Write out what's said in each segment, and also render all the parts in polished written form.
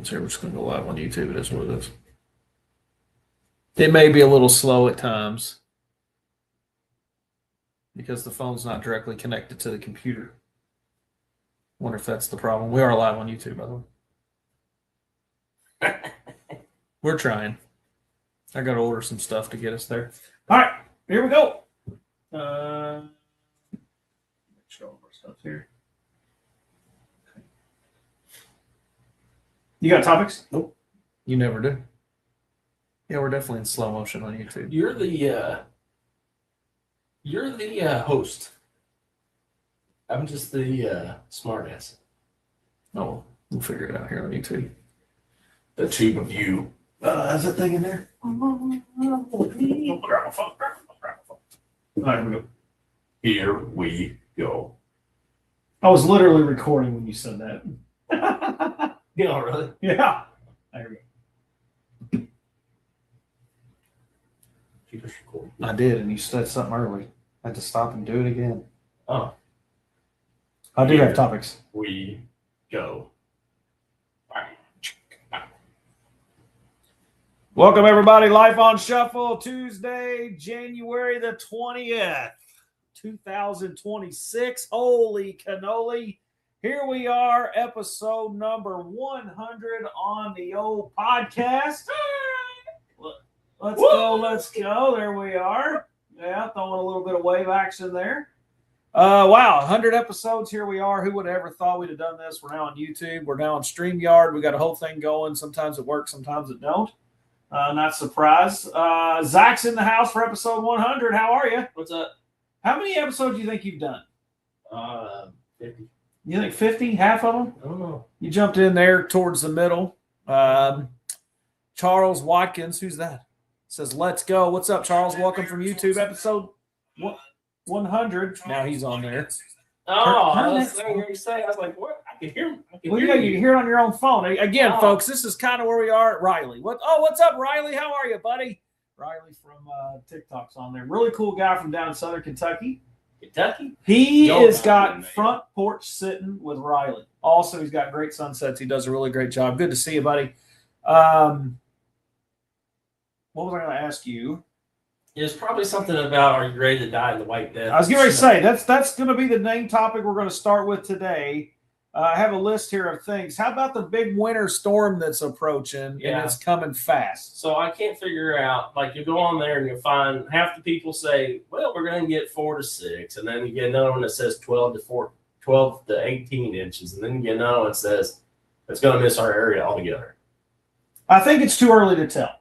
So we're just going to go live on YouTube. It is what it is. It may be a little slow at times because the phone's not directly connected to the computer. Wonder if that's the problem. We are live on YouTube, by the way. We're trying. I got to order some stuff to get us there. All right, here we go. Make sure all of our stuff's here. Okay. You got topics? Nope. You never do. Yeah, we're definitely in slow motion on YouTube. You're the host. I'm just the smart ass. Oh, we'll figure it out here on YouTube. The tube of you. How's that thing in there? Grab my phone. All right, here we go. Here we go. I was literally recording when you said that. Yeah, really? Yeah. There we go. You just record. I did, and you said something early. I had to stop and do it again. Oh, I do have topics. we go. Welcome, everybody. Life on Shuffle, Tuesday, January the 20th, 2026. Holy cannoli. Here we are, episode number 100 on the old podcast. Let's go, let's go. There we are. Yeah, throwing a little bit of wave action there. Wow, 100 episodes. Here we are. Who would have ever thought we'd have done this? We're now on YouTube. We're now on StreamYard. We got a whole thing going. Sometimes it works, sometimes it don't. Not surprised. Zach's in the house for episode 100. How are you? What's up? How many episodes do you think you've done? 50. You think 50? Half of them? I don't know. You jumped in there towards the middle. Charles Watkins, who's that? Says, let's go. What's up, Charles? Welcome from YouTube, episode 100. Now he's on there. Oh, Turn I was that- going to say, I was like, what? I can hear him. Well, yeah, you can hear it on your own phone. Again, Oh. folks, this is kind of where we are at Riley. What's up, Riley? How are you, buddy? Riley from TikTok's on there. Really cool guy from down in Southern Kentucky. Kentucky? He Yo, has got man. front porch sitting with Riley. Also, he's got great sunsets. He does a really great job. Good to see you, buddy. What was I going to ask you? It's probably something about are you ready to die in the White Death? I was getting ready to say that's going to be the main topic we're going to start with today. I have a list here of things. How about the big winter storm that's approaching Yeah. and it's coming fast? So I can't figure out, like, you go on there and you'll find half the people say, well, we're going to get 4 to 6. And then you get another one that says 12 to 18 inches. And then you get another one that says it's going to miss our area altogether. I think it's too early to tell.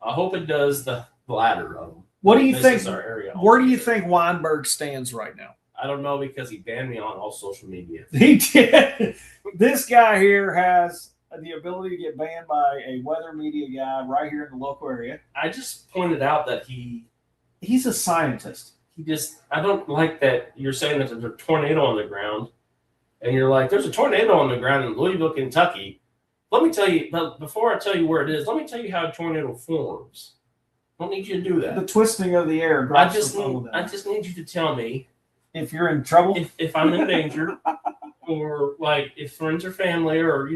I hope it does the latter of them. What do you Misses think? our area Where do you altogether. think Weinberg stands right now? I don't know because he banned me on all social media. He did. This guy here has the ability to get banned by a weather media guy right here in the local area. I just pointed out that He's a scientist. I don't like that you're saying that there's a tornado on the ground. And you're like, there's a tornado on the ground in Louisville, Kentucky. Let me tell you, but before I tell you where it is, let me tell you how a tornado forms. I don't need you to do The that. twisting of the air. I drops just the phone need, down. I just need you to tell me If you're in trouble, if I'm in danger, or like if friends or family, or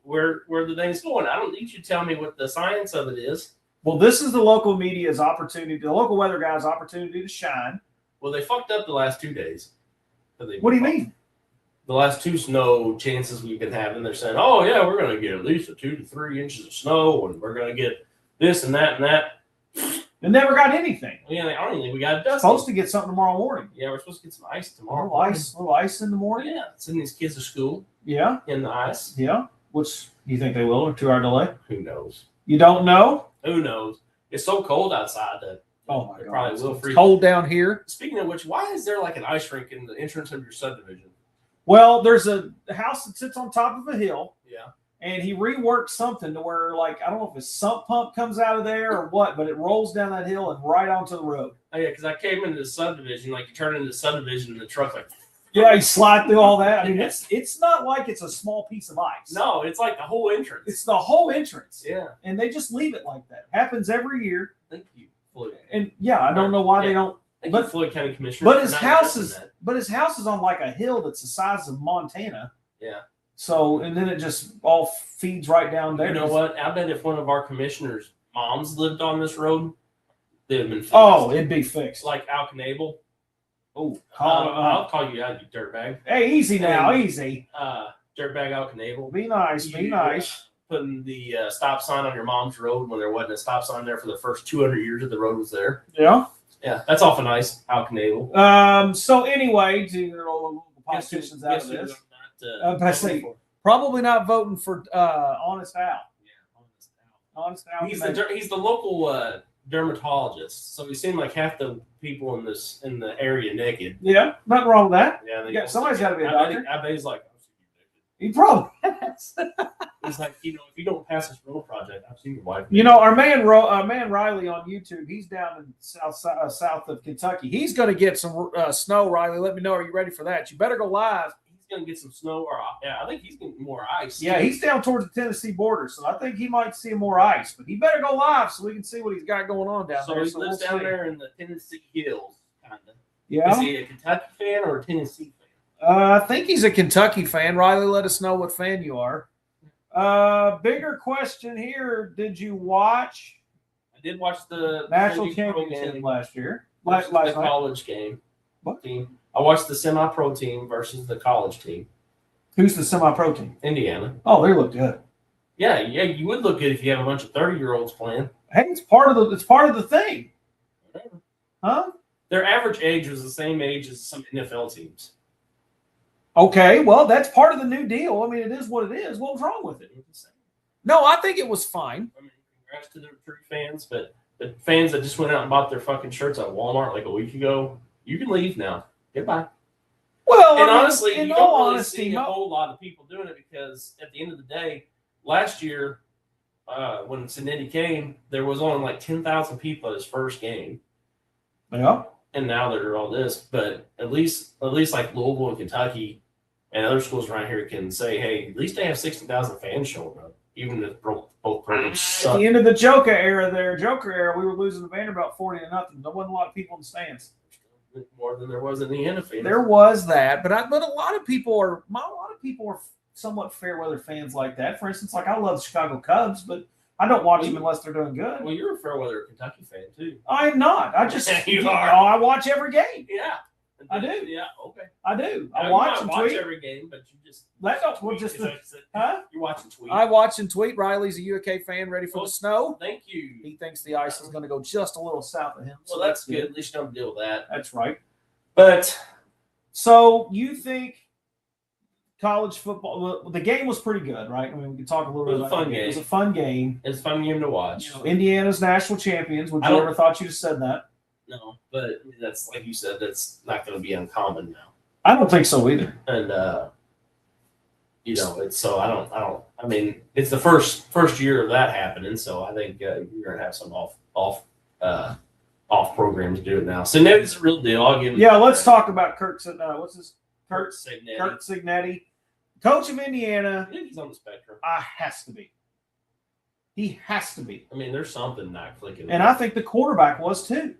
where the thing's going. I don't need you to tell me what the science of it is. well, this is the local media's opportunity, the local weather guy's opportunity to shine. Well, they fucked up the last 2 days. What do you mean? The last 2 snow chances we've been having, they're saying, oh, yeah, we're going to get at least a 2 to 3 inches of snow, and we're going to get this and that and that. It never got anything. Yeah, I don't think we got a dust. Supposed to get something tomorrow morning. Yeah, we're supposed to get some ice A tomorrow. little ice in the morning. Yeah, send these kids to school Yeah, in the ice. yeah. Which you think they will? A 2-hour delay? Who knows? You don't know? Who knows? It's so cold outside that Oh my It god! probably will It's freeze. cold down here. Speaking of which, why is there like an ice rink in the entrance of your subdivision? Well, there's a house that sits on top of a hill, Yeah. and he reworked something to where, like, I don't know if his sump pump comes out of there or what, but it rolls down that hill and right onto the road. Oh, yeah, because I came into the subdivision, like you turn into the subdivision and the truck's like, Yeah, he slide through all that. I mean, it's not like it's a small piece of ice. no, it's like the whole entrance. It's the whole entrance. Yeah. And they just leave it like that. Happens every year. Thank you, Floyd. And yeah, I don't know why they don't. Thank But- you, Floyd County Commissioner. But for his not house addressing is that. but his house is on like a hill that's the size of Montana. Yeah. So, and then it just all feeds right down there. You know what? I bet if one of our commissioners' moms lived on this road, they'd have been fixed. Oh, it'd be fixed. Like Al Knable. Oh, I'll call you out, you dirtbag. hey, easy now, easy. Dirtbag Al Knable. Be nice, be nice. Putting the stop sign on your mom's road when there wasn't a stop sign there for the first 200 years that the road was there. Yeah. Yeah, that's awful nice, Al Knable. So anyway, to your local politicians out of this, I say probably not voting for Honest Al. Yeah, Honest Al. He's the local dermatologist, so he seemed like half the people in the area naked. Yeah, nothing wrong with that. Yeah, somebody's got to be a doctor. I bet he's like, he probably has. He's like, if you don't pass this road project, I've seen your wife. Our man Riley on YouTube, he's down in south of Kentucky. He's going to get some snow. Riley, let me know. Are you ready for that? You better go live. He's going to get some snow, I think he's getting more ice. Yeah, he's down towards the Tennessee border, so I think he might see more ice. But he better go live so we can see what he's got going on down there. So he lives down there in the Tennessee hills, kind of. Yeah. Is he a Kentucky fan or a Tennessee fan? I think he's a Kentucky fan. Riley, let us know what fan you are. Bigger question here. Did you watch? I did watch the national championship last year. Last night. College game. What team? I watched the semi-pro team versus the college team. Who's the semi-pro team? Indiana. Oh, they look good. Yeah, you would look good if you have a bunch of 30-year-olds playing. Hey, it's part of the thing. Whatever. Huh? Their average age was the same age as some NFL teams. Okay, well, that's part of the new deal. I mean, it is what it is. What was wrong with it? No, I think it was fine. I mean, congrats to the true fans, but the fans that just went out and bought their fucking shirts at Walmart like a week ago, you can leave now. Goodbye. Well, and honestly, in you all don't really honesty, see a whole lot of people doing it because at the end of the day, last year when Cincinnati came, there was only like 10,000 people at his first game. Yeah. And now they're all this, but at least like Louisville and Kentucky and other schools around here can say, hey, at least they have 60,000 fans showing up, even if both programs suck. At the end of the Joker era, we were losing to Vanderbilt 40-0. There wasn't a lot of people in the stands. More than there was in the NFL. There was that, but a lot of people are somewhat fair weather fans like that. For instance, like I love the Chicago Cubs, but I don't watch them unless they're doing good. Well, you're a fair weather Kentucky fan too. I'm not. I just you are. I watch every game. Yeah, I do. Yeah, okay. I do. I watch watch every game, but you just huh? You watch and tweet. I watch and tweet. Riley's a UK fan, ready for the snow. Thank you. He thinks the ice is going to go just a little south of him. Well, so that's good. At least you don't deal with that. That's right. But so you think college football? Well, the game was pretty good, right? I mean, we can talk a little bit about fun game. It was a fun game. It's a fun game to watch. Indiana's national champions. Would you ever thought you'd have said that? No, but that's like you said. That's not going to be uncommon now. I don't think so either. And it's so I don't. I mean, it's the first year of that happening, so I think you're going to have some off programs do it now. So it's a real deal. I'll give. Yeah, let's talk about Kurt. What's his Kurt Cignetti. Kurt Cignetti, coach of Indiana. I think he's on the spectrum. Has to be. He has to be. I mean, there's something not clicking. And I think the quarterback was too.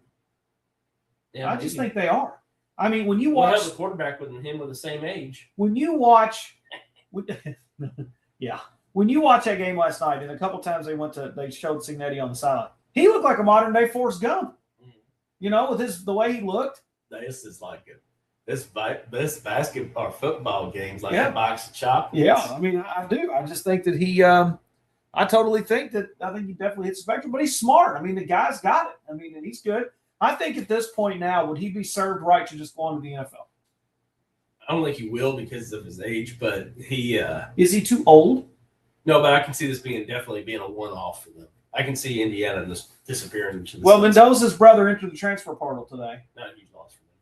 Yeah, I just think they are. I mean, when you watch the quarterback with him were the same age. When you watch, yeah, when you watch that game last night, and a couple times they showed Cignetti on the sideline. He looked like a modern day Forrest Gump. You know, with the way he looked. This is like this basketball or football games like a box of chocolates. Yeah, I mean, I do. I just think that he. I totally think that. I think he definitely hits the spectrum, but he's smart. I mean, the guy's got it. I mean, and he's good. I think at this point now, would he be served right to just go on to the NFL? I don't think he will because of his age, but he is he too old? No, but I can see this definitely being a one-off for them. I can see Indiana just disappearing into the Well, Mendoza's brother entered the transfer portal today. Not a huge loss for them.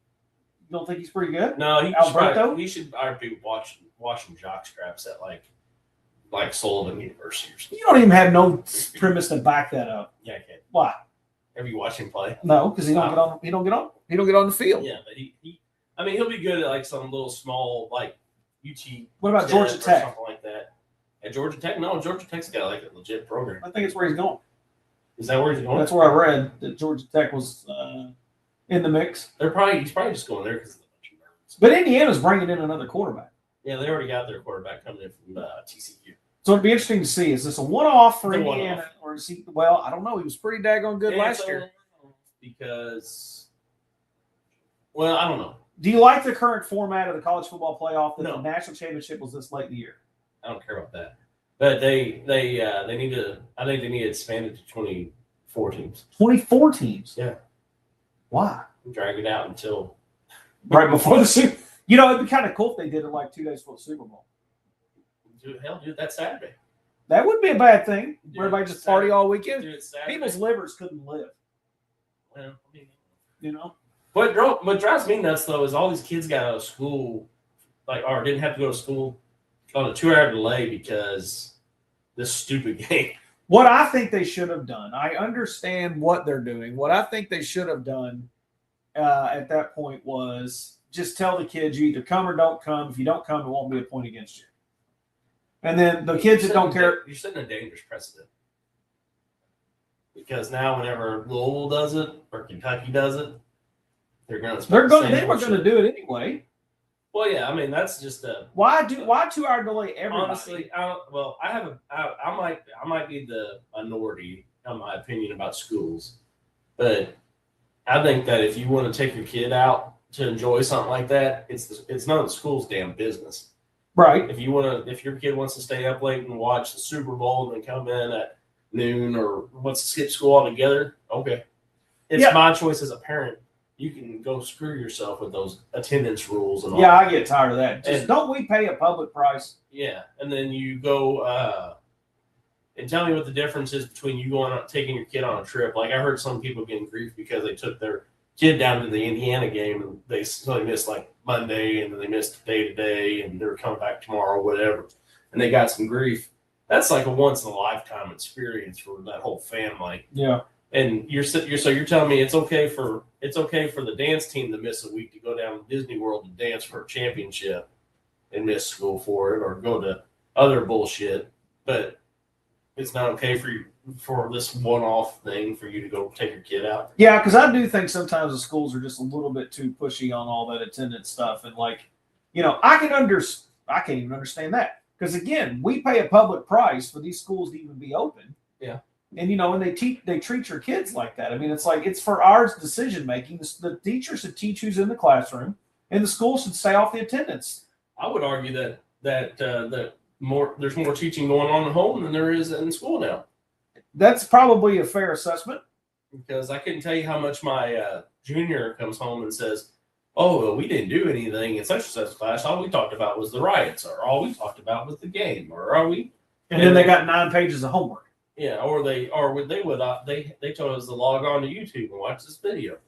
You don't think he's pretty good? No, Alberto? He should be watching jock scraps at like Sullivan University or something. You don't even have no premise to back that up. Yeah, I can. Why? Have you watched him play? No, because he don't get on. He don't get on the field. Yeah, but he'll be good at like some little small like UT. What about Georgia Tech? Something like that. At Georgia Tech, no, Georgia Tech's got like a legit program. I think it's where he's going. Is that where he's going? That's where I read that Georgia Tech was in the mix. He's probably just going there because of the bunch of nerds. But Indiana's bringing in another quarterback. Yeah, they already got their quarterback coming in from TCU. So it'd be interesting to see. Is this a one-off for It's a Indiana, one-off. or is he? Well, I don't know. He was pretty daggone good last year. Because, well, I don't know. Do you like the current format of the college football playoff that No. the national championship was this late in the year? I don't care about that. But they need to. I think they need to expand it to 24 teams. 24 teams. Yeah. Why? Drag it out until Right before the Super. You know, it'd be kind of cool if they did it like 2 days before the Super Bowl. do that Saturday. That wouldn't be a bad thing. Yeah, Everybody just party all weekend. Do it Saturday. People's livers couldn't live. Well, I mean, You know. what drives me nuts though is all these kids got out of school, or didn't have to go to school on a 2-hour delay because this stupid game. What I think they should have done, I understand what they're doing. What I think they should have done at that point was just tell the kids you either come or don't come. If you don't come, it won't be a point against you. And then the kids that don't care. You're setting a dangerous precedent. Because now whenever Louisville does it or Kentucky does it, they were going to do it anyway. Well, yeah, I mean that's just a Why 2-hour delay everybody? honestly. I might be the minority in my opinion about schools, but I think that if you want to take your kid out to enjoy something like that, it's none of the school's damn business. Right. If your kid wants to stay up late and watch the Super Bowl and then come in at noon or wants to skip school altogether, okay, it's my choice as a parent. You can go screw yourself with those attendance rules and all. Yeah, I get tired of that. Just don't we pay a public price? Yeah, and then you go and tell me what the difference is between you taking your kid on a trip. Like I heard some people getting grief because they took their kid down to the Indiana game and they missed like Monday and then they missed day to day and they're coming back tomorrow, whatever, and they got some grief. That's like a once in a lifetime experience for that whole family. Yeah. And you're telling me it's okay for the dance team to miss a week to go down to Disney World to dance for a championship and miss school for it or go to other bullshit, but it's not okay for this one-off thing for you to go take your kid out. Yeah, because I do think sometimes the schools are just a little bit too pushy on all that attendance stuff, and I can't even understand that because again, we pay a public price for these schools to even be open. Yeah. And and they treat your kids like that. I mean, it's like it's for our decision making. The teacher should teach who's in the classroom, and the school should stay off the attendance. I would argue that there's more teaching going on at home than there is in school now. That's probably a fair assessment. Because I couldn't tell you how much my junior comes home and says, "Oh, well, we didn't do anything in such and such class. All we talked about was the riots, or all we talked about was the game, or are we?" And then they got 9 pages of homework. Yeah, they told us to log on to YouTube and watch this video.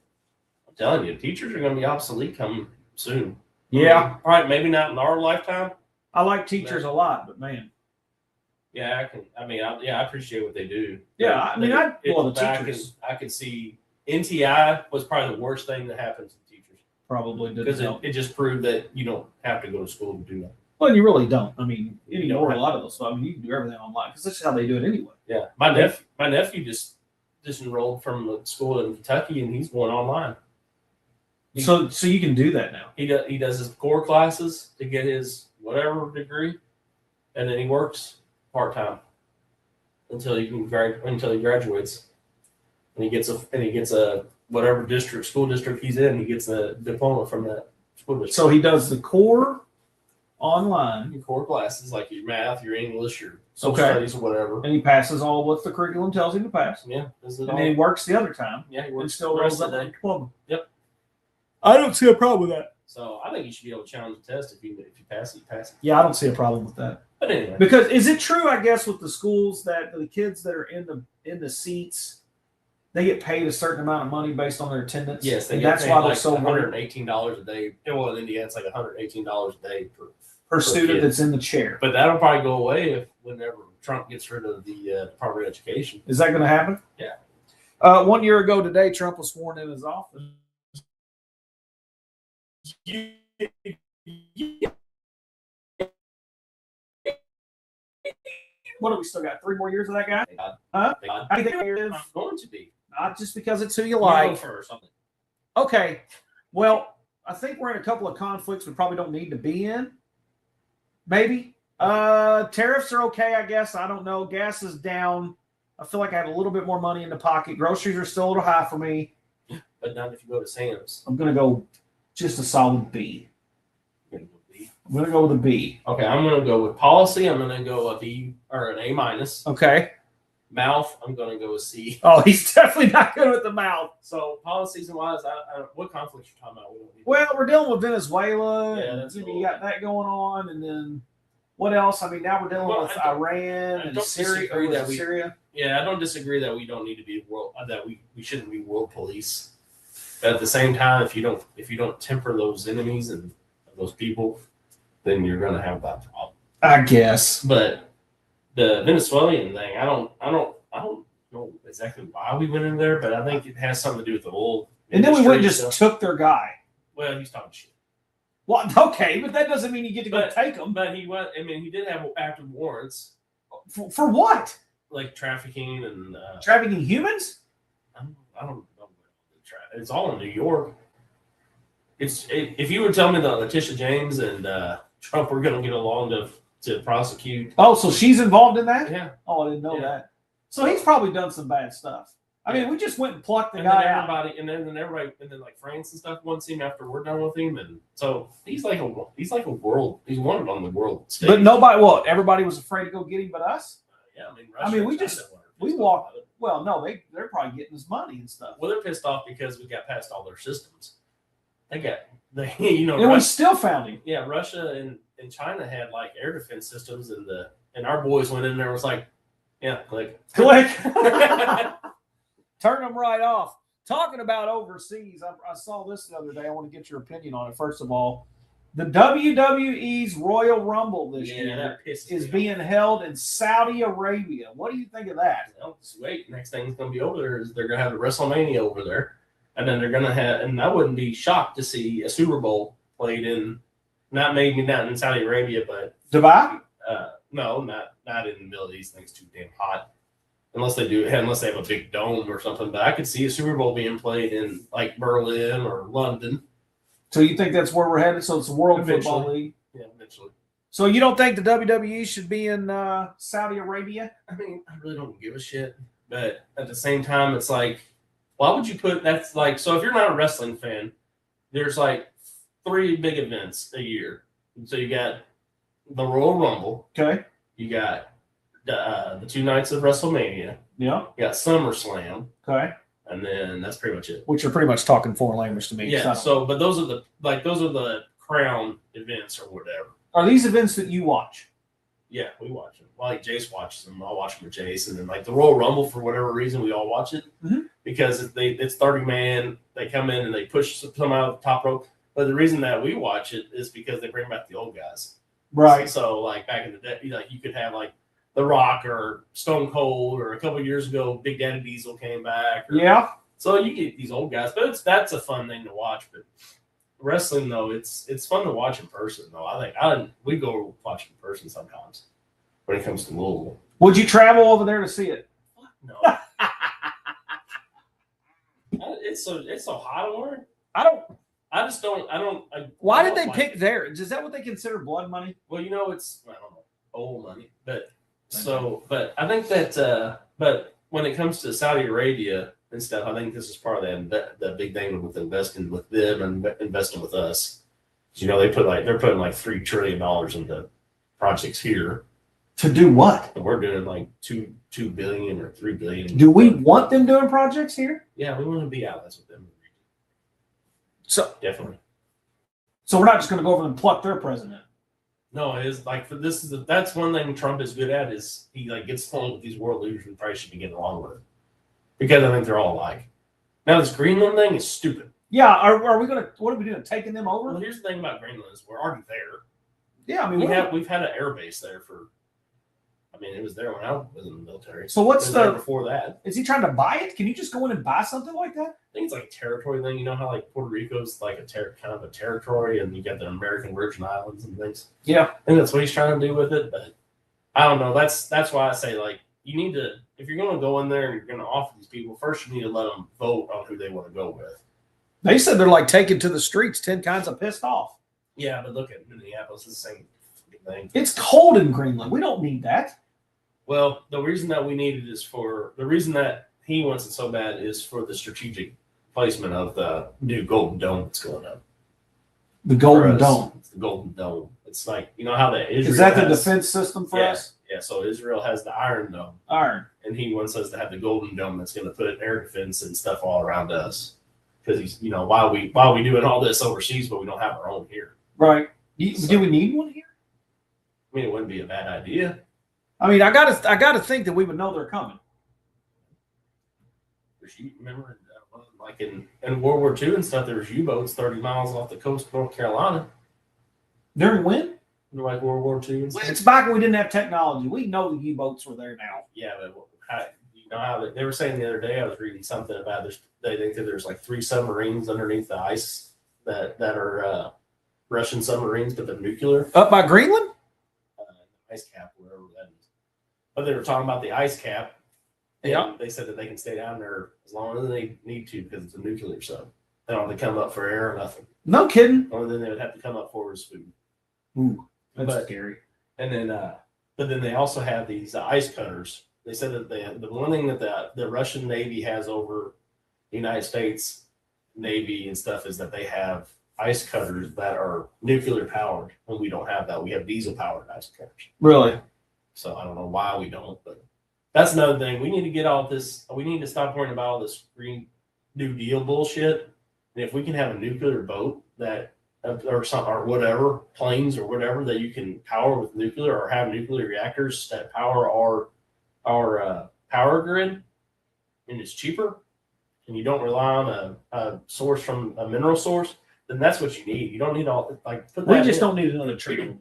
I'm telling you, teachers are going to be obsolete coming soon. Yeah. All right, maybe not in our lifetime. I like teachers a lot, but man. Yeah, I appreciate what they do. Yeah, the teachers. I could see NTI was probably the worst thing that happens to teachers. Probably didn't Because help. it just proved that you don't have to go to school to do that. Well, you really don't. I mean, You anymore, don't a lot of those stuff. I mean, you can do everything online because that's how they do it anyway. Yeah, my nephew just enrolled from a school in Kentucky, and he's going online. So you can do that now. He does his core classes to get his whatever degree, and then he works part time until he graduates, and he gets a whatever school district he's in. He gets a diploma from that school district. So he does the core online, Your core classes like your math, your English, your social Okay. studies, or whatever. and he passes all what the curriculum tells him to pass, Yeah, is it and all? then he works the other time Yeah, he and works still the rolls rest up of the a day. diploma. Yep. I don't see a problem with that. So I think you should be able to challenge the test if you pass it, you pass it. Yeah, I don't see a problem with that. But anyway, Because is it true? I guess with the schools that the kids that are in the seats, they get paid a certain amount of money based on their attendance. yes, they and get that's paid why like they're so $118 a day. Well, in India, it's like $118 a day per student kid. that's in the chair. But that'll probably go away whenever Trump gets rid of the Department of Education. Is that going to happen? Yeah. 1 year ago today, Trump was sworn in his office. What do we still got? 3 more years of that guy? Huh? I think I'm going to be. not just because it's who you You go like. first, something. Okay. Well, I think we're in a couple of conflicts we probably don't need to be in. Maybe. Tariffs are okay, I guess. I don't know. Gas is down. I feel like I have a little bit more money in the pocket. Groceries are still a little high for me. But not if you go to Sam's. I'm going to go just a solid B. You're gonna go B. I'm going to go with a B. Okay, I'm gonna go with policy. I'm gonna go a B or an A minus. Okay. Mouth, I'm gonna go with C. Oh, he's definitely not good with the mouth. So policies and wise, what conflicts you talking about? We don't need Well, we're dealing with Venezuela. Yeah, and that's you cool. got that going on. And then what else? I mean, now we're dealing Well, with I don't- Iran I and don't Syria. disagree that we- Syria. Yeah, I don't disagree that we don't need to be world that we shouldn't be world police. But at the same time, if you don't temper those enemies and those people, then you're gonna have that problem. I guess. But the Venezuelan thing, I don't know exactly why we went in there, but I think it has something to do with the oil. And then we went and industry just stuff. took their guy. Well, he's talking shit. Well, okay, but that doesn't mean you get to go But- take them. But he was. I mean, he did have active warrants, For what? like trafficking and Trafficking humans? I don't know. It's all in New York. If you would tell me that Letitia James and Trump were going to get along to prosecute, Oh, so she's involved in that? yeah, Oh, I didn't know Yeah. that. So he's probably done some bad stuff. I mean, we just went and plucked the and then guy out. everybody, and then everybody, and then like France and stuff wants him after we're done with him, and so he's like a world. He's wanted on the world stage. But nobody, well, everybody was afraid to go get him but us? Yeah, I mean, I mean, we Russia and just- China were we pissed walked- off about it. Well, no, they're probably getting his money and stuff. Well, they're pissed off because we got past all their systems. They And we still found him. Yeah, Russia and China had like air defense systems, and our boys went in there and was like, yeah, click. Click. Turn them right off. Talking about overseas, I saw this the other day. I want to get your opinion on it. First of all, the WWE's Royal Rumble this year that pisses is me off. being held in Saudi Arabia. What do you think of that? Well, just wait. Next thing that's going to be over there is they're going to have a WrestleMania over there, and then they're going to have. And I wouldn't be shocked to see a Super Bowl played in, not in Saudi Arabia, but Dubai? no, not in the Middle East. I think it's too damn hot. Unless they have a big dome or something. But I could see a Super Bowl being played in like Berlin or London. So you think that's where we're headed? So it's the World Eventually. Football League. Yeah, eventually. So you don't think the WWE should be in Saudi Arabia? I mean, I really don't give a shit. But at the same time, it's like, why would you put that's like, so if you're not a wrestling fan, there's like 3 big events a year. So you got the Royal Rumble, Okay. you got the 2 nights of WrestleMania, Yeah. you got SummerSlam, Okay. and then that's pretty much it. Which are pretty much talking foreign language to me. Yeah. So, but those are the crown events or whatever. Are these events that you watch? Yeah, we watch them. Well, like Jace watches them. I'll watch them with Jace, and then like the Royal Rumble for whatever reason we all watch it because it's 30 man. They come in and they push some out of the top rope. But the reason that we watch it is because they bring back the old guys. Right. So like back in the day, like you could have like The Rock or Stone Cold, or a couple of years ago, Big Daddy Diesel came back. Yeah. So you get these old guys, but that's a fun thing to watch. But wrestling though, it's fun to watch in person though. I think we go watch in person sometimes when it comes to Louisville. Would you travel over there to see it? No, it's so hot over there. I just don't. Why I did don't they like pick it. there? Is that what they consider blood money? Well, it's I don't know, old money, but but I think that but when it comes to Saudi Arabia and stuff, I think this is part of the big thing with investing with them and investing with us. They're putting like $3 trillion into projects here, To do what? and we're doing like two billion or 3 billion. Do we want them doing projects here? Yeah, we want to be allies with them. So Definitely. we're not just going to go over and pluck their president. No, it is like that's one thing Trump is good at is he like gets along with these world leaders we probably should be getting along with because I think they're all alike. Now this Greenland thing is stupid. Yeah. Are we going to? What are we doing? Taking them over? Well, here's the thing about Greenland is we're already there. Yeah. I mean, We've had an air base there for. I mean, it was there when I was in the military. So what's It was there the? before that? Is he trying to buy it? Can you just go in and buy something like that? I think it's like a territory thing. You know how like Puerto Rico's like kind of a territory, and you got the American Virgin Islands and things. Yeah. I think that's what he's trying to do with it, but I don't know. That's why I say like you need to if you're going to go in there and you're going to offer these people first, you need to let them vote on who they want to go with. They said they're like taking to the streets 10 kinds of pissed off. Yeah, but look at Minneapolis, it's the same anything. It's cold in Greenland. We don't need that. Well, the reason that we need it is for the reason that he wants it so bad is for the strategic placement of the new Golden Dome that's going up. The For Golden us, Dome. It's the Golden Dome. It's like, you know how the Israel Is that the has- defense system for Yeah. us? Yeah, so Israel has the Iron Dome, Iron. and he wants us to have the Golden Dome that's going to put air defense and stuff all around us. Because he's, while we doing all this overseas, but we don't have our own here. Right. Do we need one here? I mean, it wouldn't be a bad idea. I mean, I gotta think that we would know they're coming. Remember, like in World War II and stuff, there was U-boats 30 miles off the coast of North Carolina. During when? Like World War II and Well, stuff. it's back when we didn't have technology. We know the U-boats were there now. Yeah, but you know how they were saying the other day, I was reading something about this. They think that there's like 3 submarines underneath the ice that are Russian submarines, but they're nuclear. Up by Greenland? Ice cap, wherever that is. But they were talking about the ice cap. And Yeah. they said that they can stay down there as long as they need to because it's a nuclear sub. They don't have to come up for air or nothing. No kidding. Only thing they would have to come up for is food. Ooh, that's But- scary. And then, but then they also have these ice cutters. They said that the one thing that the Russian Navy has over the United States Navy and stuff is that they have ice cutters that are nuclear powered, and we don't have that. We have diesel powered ice cutters. Really? So I don't know why we don't, but that's another thing. We need to get all this. We need to stop worrying about all this Green New Deal bullshit. And if we can have a nuclear boat that, or something, or whatever, planes or whatever that you can power with nuclear, or have nuclear reactors that power our power grid, and it's cheaper, and you don't rely on a source from a mineral source, then that's what you need. You don't need all like put We that just in. don't need another treaty.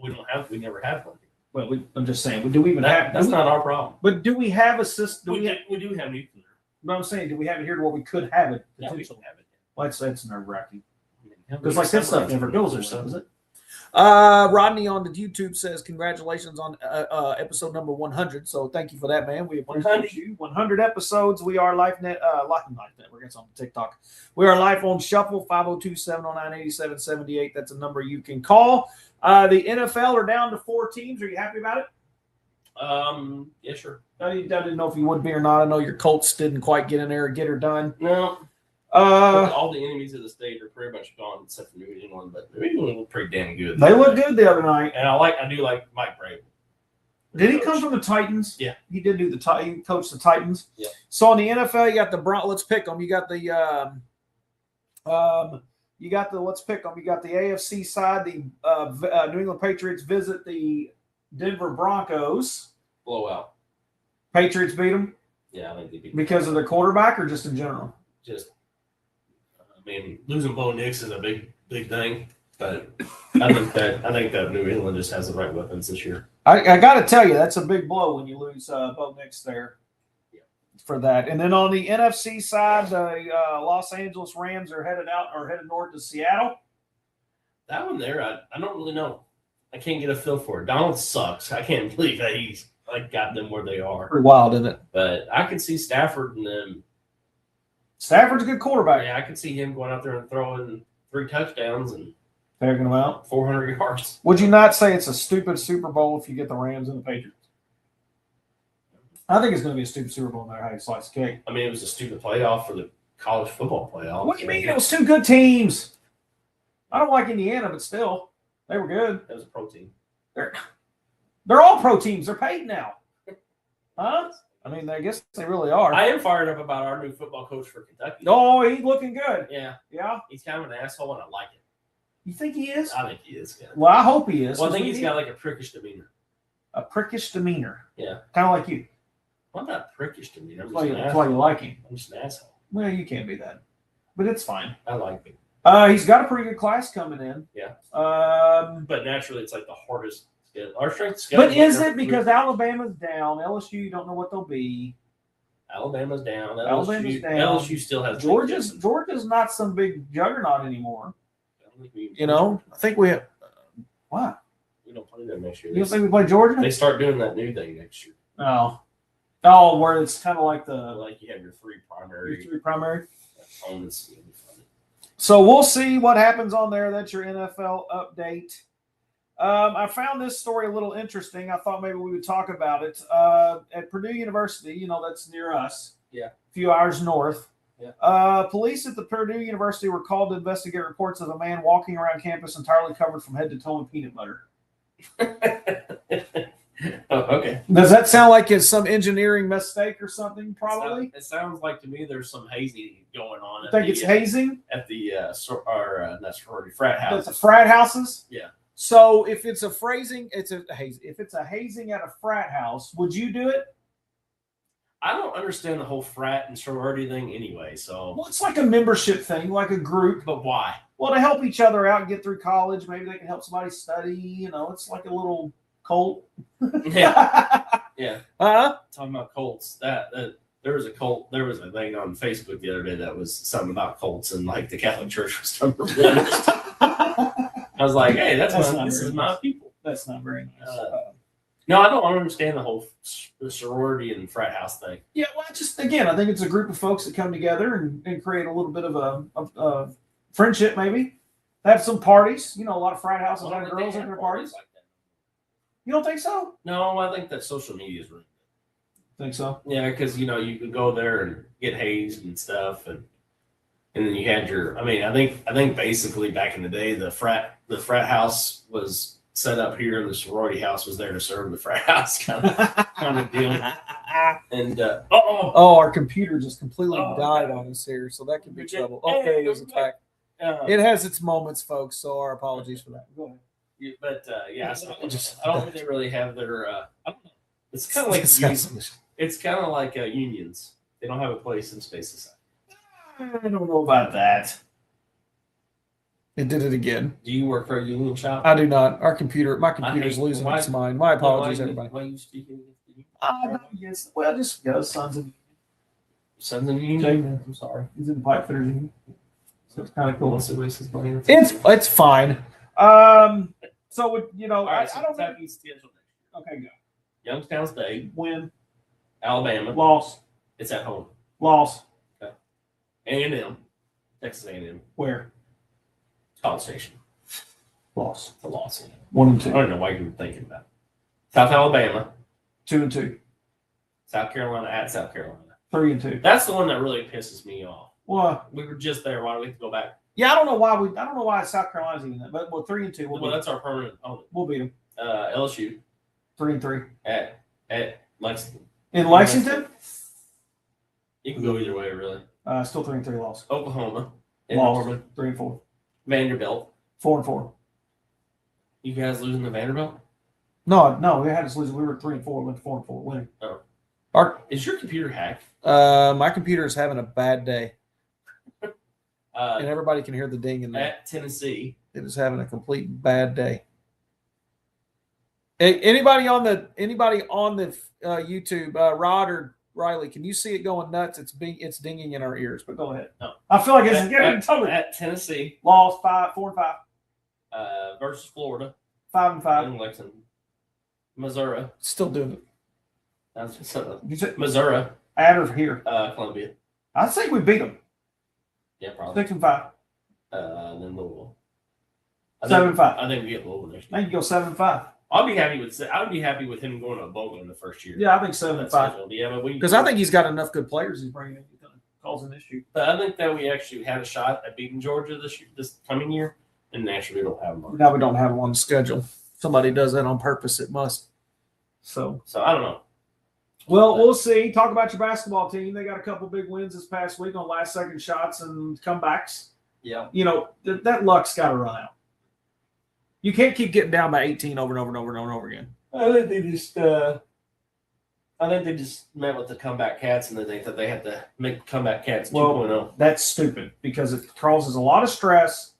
We never had one. Well, I'm just saying. Do we even have? That's not our problem. But do we have a system? We do have nuclear. But I'm saying, do we have it here to where we could have it? Yeah, we potentially? can have it. Well, that's nerve wracking. Because Because like that stuff never goes or something, does it? Rodney on the YouTube says, congratulations on episode number 100. So thank you for that, man. We appreciate 100. you. 100 episodes. We are live net, live network. It's on TikTok. We are live on Shuffle 502-709-8778. That's a number you can call. The NFL are down to 4 teams. Are you happy about it? Yeah, sure. I didn't know if you would be or not. I know your Colts didn't quite get in there and get her done. No, all the enemies of the state are pretty much gone except for New England, but New England look pretty damn good. They look good the other night. And I do like Mike Vrabel. Did he come from the Titans? Yeah. He did do he coached the Titans. Yeah. So on the NFL, you got the let's pick them. You got the let's pick them. You got the AFC side. The New England Patriots visit the Denver Broncos. Blowout. Patriots beat them Yeah, I think they beat because of their quarterback or just in general? just. I mean, losing Bo Nix is a big thing, but I think that New England just has the right weapons this year. I got to tell you, that's a big blow when you lose Bo Nix there. For that. And then on the NFC side, the Los Angeles Rams are headed north to Seattle. That one there, I don't really know. I can't get a feel for it. Donald sucks. I can't believe that he's got them where they are. Pretty wild, isn't it? But I can see Stafford and them. Stafford's a good quarterback. Yeah, I can see him going out there and throwing 3 touchdowns and Taking them out. 400 yards. Would you not say it's a stupid Super Bowl if you get the Rams and the Patriots? I think it's going to be a stupid Super Bowl no matter how you slice the cake. I mean, it was a stupid playoff for the college football playoff. What do you mean? It was 2 good teams. I don't like Indiana, but still, they were good. That was a pro team. They're all pro teams. They're paid now. Huh? I mean, I guess they really are. I am fired up about our new football coach for Kentucky. Oh, he's looking good. Yeah, Yeah? he's kind of an asshole, and I like it. You think he is? I think he is. Yeah. Well, I hope he is. Well, I 'cause think we he's need got like a prickish demeanor. a prickish demeanor. Yeah. Kind of like you. Well, I'm not prickish demeanor. I'm That's just why, an that's why you asshole. like him. I'm just an asshole. Well, you can't be that. But it's fine. I like him. He's got a pretty good class coming in. Yeah. But naturally, it's like the hardest. Our strength schedule. But is it because Alabama's down? LSU, you don't know what they'll be. Alabama's down? Alabama's down. LSU still has Georgia's not some big juggernaut anymore. I don't think we- You know, I think we have. What? we don't play them next year. You don't think we play Georgia? They start doing that new thing next year. Oh, where it's kind of like the Like you have your 3 primary 3 primary. opponents. It'll be fun. So we'll see what happens on there. That's your NFL update. I found this story a little interesting. I thought maybe we would talk about it. At Purdue University, that's near us. Yeah. A few hours north. Yeah. Police at the Purdue University were called to investigate reports of a man walking around campus entirely covered from head to toe in peanut butter. Oh, okay. Does that sound like it's some engineering mistake or something? Probably. It sounds like to me there's some hazing going on. I think it's hazing at the not sorority, frat house. at the frat houses. Yeah. So if it's a phrasing, it's a haze. If it's a hazing at a frat house, would you do it? I don't understand the whole frat and sorority thing anyway. So Well, it's like a membership thing, like a group. but why? Well, to help each other out and get through college, maybe they can help somebody study. It's like a little cult. Yeah. Yeah. Huh? Talking about cults, that there was a cult. There was a thing on Facebook the other day that was something about cults, and like the Catholic Church was number one. I was like, hey, this is my people. That's not very nice. No, I don't understand the sorority and frat house thing. Yeah, well, I think it's a group of folks that come together and create a little bit of a friendship, maybe. Have some parties. A lot of frat houses have girls at their parties. Like that. You don't think so? No, I think that social media is really good. Think so? Yeah, because you can go there and get hazed and stuff, and then you had your. I think basically back in the day, the frat house was set up here, and the sorority house was there to serve the frat house kind of deal. And our computer just completely died on us here, so that could be trouble. Okay, it was attacked. It has its moments, folks. So our apologies for that. Go ahead. But yeah, so I don't think they really have their. I don't know. It's kind of like it's kind of like unions. They don't have a place in space society. I don't know about that. It did it again. Do you work for a union shop? I do not. My computer's losing its mind. My apologies, everybody. Why are you speaking against the union? Yes. Well, just go. Sons of union. I'm sorry. He's in the pipe fitters union. So it's kind of cool. It's fine. So All right, I don't know. Kentucky's scheduled next Okay, go. year. Youngstown State, Win. Alabama. Loss. It's at home. Loss. A&M, Texas A&M, Where? College Station. Loss. The loss. 1 and I 2. don't know why you were thinking about it. South Alabama, 2 and 2. South Carolina at South Carolina. 3 and 2. That's the one that really pisses me off. Well, We were just there. Why do we have to go back? yeah, I don't know why South Carolina's even that, but 3 and 2. Well, that's our permanent opponent. We'll beat them. LSU 3 and 3 at Lexington. in Lexington. You can go either way, really. Still 3 and 3 loss. Oklahoma in Loss. Norman. 3 and 4. Vanderbilt. 4 and 4. You guys losing to Vanderbilt? No, we had to lose. We were 3 and 4. Went to 4 and 4, winning. Oh. Is your computer hacked? My computer is having a bad day, and Uh, everybody can hear the ding in there. at Tennessee. It is having a complete bad day. Hey, anybody on the YouTube, Rod or Riley, can you see it going nuts? It's dinging in our ears. But go ahead. No. I feel like it's getting totally At Tennessee. lost 4 and 5, Versus Florida 5 and 5. in Lexington. Missouri. Still doing it. That's just You said Missouri. add or here. Columbia. I think we beat them. Yeah, probably. 6 and 5, Then Louisville. 7 and 5. I think we get Louisville next year. I think you go 7 and 5. I would be happy with him going to a bowl game the first year. Yeah, I think 7 and 5. Yeah, but Because I think he's got enough good players. He's bringing in. He's going to cause an issue. But I think that we actually had a shot at beating Georgia this coming year, and naturally we don't have them. Now we don't have them on the schedule. Somebody does that on purpose. It must. So I don't know. Well, we'll see. Talk about your basketball team. They got a couple big wins this past week on last-second shots and comebacks. Yeah. That luck's got to run out. You can't keep getting down by 18 over and over and over and over and over again. I think they just met with the comeback cats, and they think that they have to make comeback cats 2.0. That's stupid because it causes a lot of stress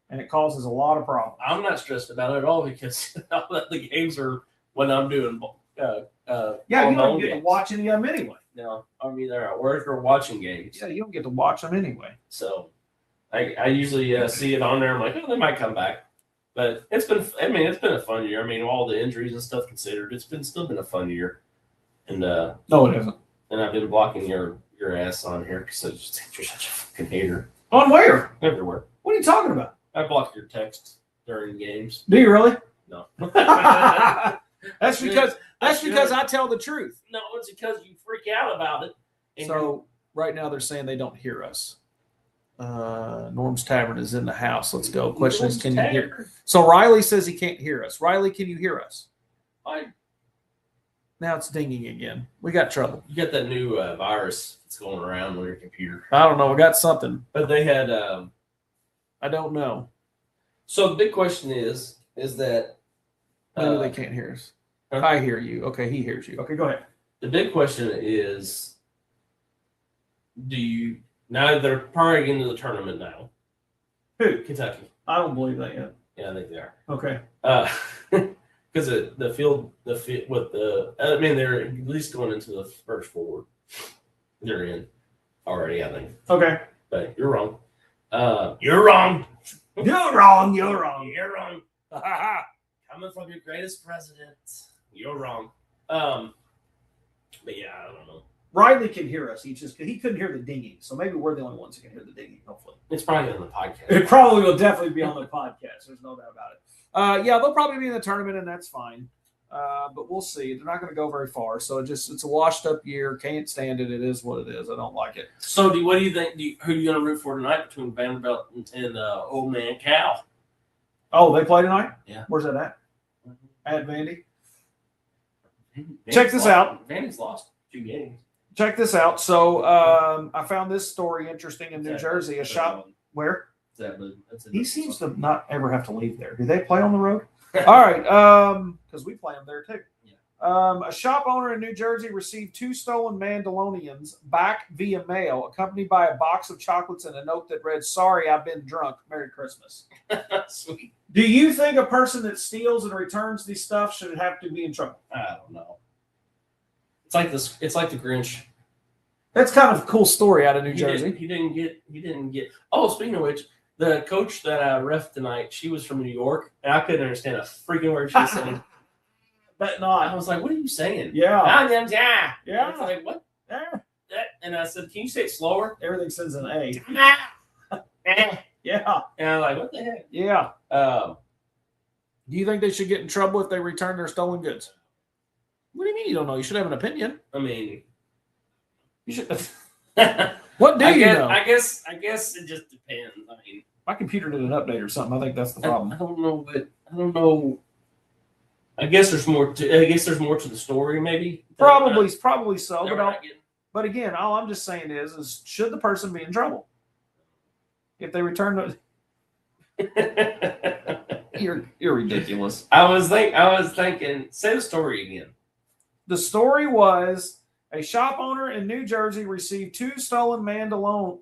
and it causes a lot of problems. I'm not stressed about it at all because all the games are when I'm doing. Yeah, you don't get to watch any of them anyway. No, I'm either at work or watching games. Yeah, you don't get to watch them anyway. So I usually see it on there. I'm like, oh, they might come back. But it's been a fun year. I mean, all the injuries and stuff considered, it's still been a fun year. And No, it isn't. And I've been blocking your ass on here because you're such a fucking hater. On where? Everywhere. What are you talking about? I block your texts during games. Do you really? No. That's because I tell the truth. No, it's because you freak out about it. And So right now they're saying they don't hear us. Norm's Tavern is in the house. Let's go. Question is, can you hear? So Riley says he can't hear us. Riley, can you hear us? Now it's dinging again. We got trouble. You got that new virus that's going around on your computer. I don't know. We got something. But they had. I don't know. So the big question is that Maybe they can't hear us. Huh? I hear you. Okay, he hears you. Okay, go ahead. The big question is, do you now they're probably into the tournament now? Who? Kentucky. I don't believe that yet. Yeah, I think they are. Okay. Because the field with I mean they're at least going into the first four. They're in already, I think. Okay. But you're wrong. You're wrong. You're wrong. You're wrong. You're wrong. Coming from your greatest president, you're wrong. But yeah, I don't know. Riley can hear us. He couldn't hear the dinging, so maybe we're the only ones who can hear the dinging. Hopefully, It's probably on the podcast. it probably will definitely be on the podcast. There's no doubt about it. Yeah, they'll probably be in the tournament, and that's fine. But we'll see. They're not going to go very far, so it's a washed up year. Can't stand it. It is what it is. I don't like it. So, what do you think? Who are you going to root for tonight between Vanderbilt and Old Man Cal? Oh, they play tonight? Yeah. Where's that at? At Vandy. Vandy's Check this lost. out. Vandy's lost 2 games. Check this out. So I found this story interesting in New Jersey. A shop where he seems to not ever have to leave there. Do they play on the road? All right, because we play them there too. Yeah. A shop owner in New Jersey received 2 stolen mandolinians back via mail, accompanied by a box of chocolates and a note that read, "Sorry, I've been drunk. Merry Christmas." Sweet. Do you think a person that steals and returns these stuff should have to be in trouble? I don't know. It's like this. It's like the Grinch. That's kind of a cool story out of New Jersey. He didn't get. Oh, speaking of which, the coach that ref tonight, she was from New York, and I couldn't understand a freaking word she was saying. Bet I not. was like, "What are you saying?" Yeah. Yeah. Yeah. It's like what? Yeah. And I said, "Can you say it slower?" Everything says an A. And Yeah. I'm like, "What the heck?" Yeah. Um, Do you think they should get in trouble if they return their stolen goods? What do you mean you don't know? You should have an opinion. I mean, You should. I What do you know? guess it just depends. I mean, My computer did an update or something. I think that's the I problem. don't know, but I don't know. I guess there's more to the story, maybe. Probably so. That we're But, not getting. but again, all I'm just saying is should the person be in trouble if they return the? You're ridiculous. I was thinking. Say the story again. The story was a shop owner in New Jersey received 2 stolen mandolins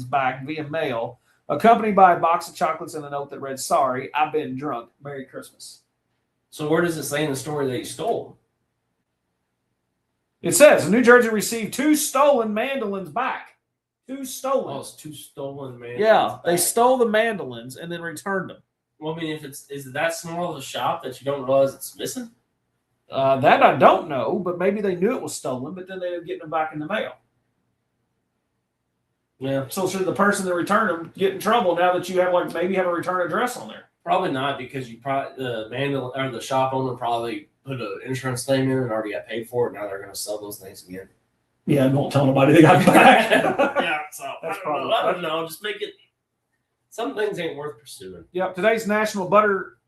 back via mail, accompanied by a box of chocolates and a note that read, "Sorry, I've been drunk. Merry Christmas." So where does it say in the story that he stole? It says New Jersey received 2 stolen mandolins back. 2 stolen. Oh, it's 2 stolen man. Yeah, they stole the mandolins and then returned them. Well, I mean, is it that small of a shop that you don't realize it's missing? That I don't know, but maybe they knew it was stolen, but then they were getting them back in the mail. Yeah, So should the person that returned them get in trouble now that you have maybe have a return address on there? probably not, because you probably the shop owner probably put an insurance claim in and already got paid for it. Now they're going to sell those things again. Yeah, don't tell nobody they got back. Yeah, so That's I don't know. Just make it. Some things ain't worth pursuing. Yep. Today's National Butter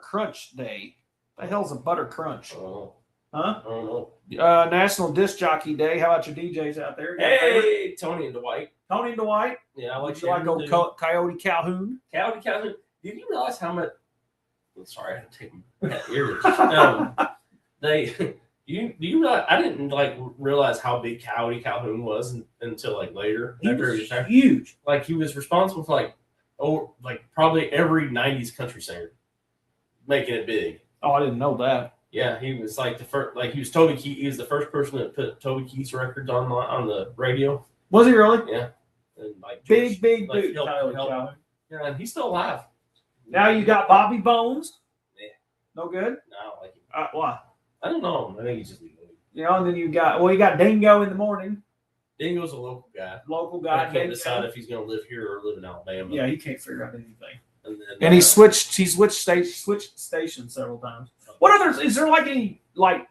Crunch Day. The hell's a butter crunch? Oh, Huh? I don't know. National Disc Jockey Day. How about your DJs out there? You got a favorite? Hey, Tony and Dwight. Tony and Dwight. Yeah, I Would like you like old Coyote Calhoun? Calvin. Did you realize how much? I'm sorry, I had to take my ears. Do you realize? I didn't realize how big Coyote Calhoun was until later. He After was he retired. huge. He was responsible for probably every '90s country singer, making it big. Oh, I didn't know that. Yeah, he was the first. He was Toby Keith. He was the first person that put Toby Keith's records on the radio. Was he really? Yeah, and Big dude. help- Coyote help. Calhoun. Yeah, and he's still alive. Now you got Bobby Bones. Yeah. No good. No, I don't like him. Why? I don't know. I think he's just leaving. And then you got Dingo in the morning. Dingo's a local guy. Local I guy. can't decide if he's going to live here or live in Alabama. Yeah, he can't figure out anything. And then, And he switched stations several times. What others is there like any like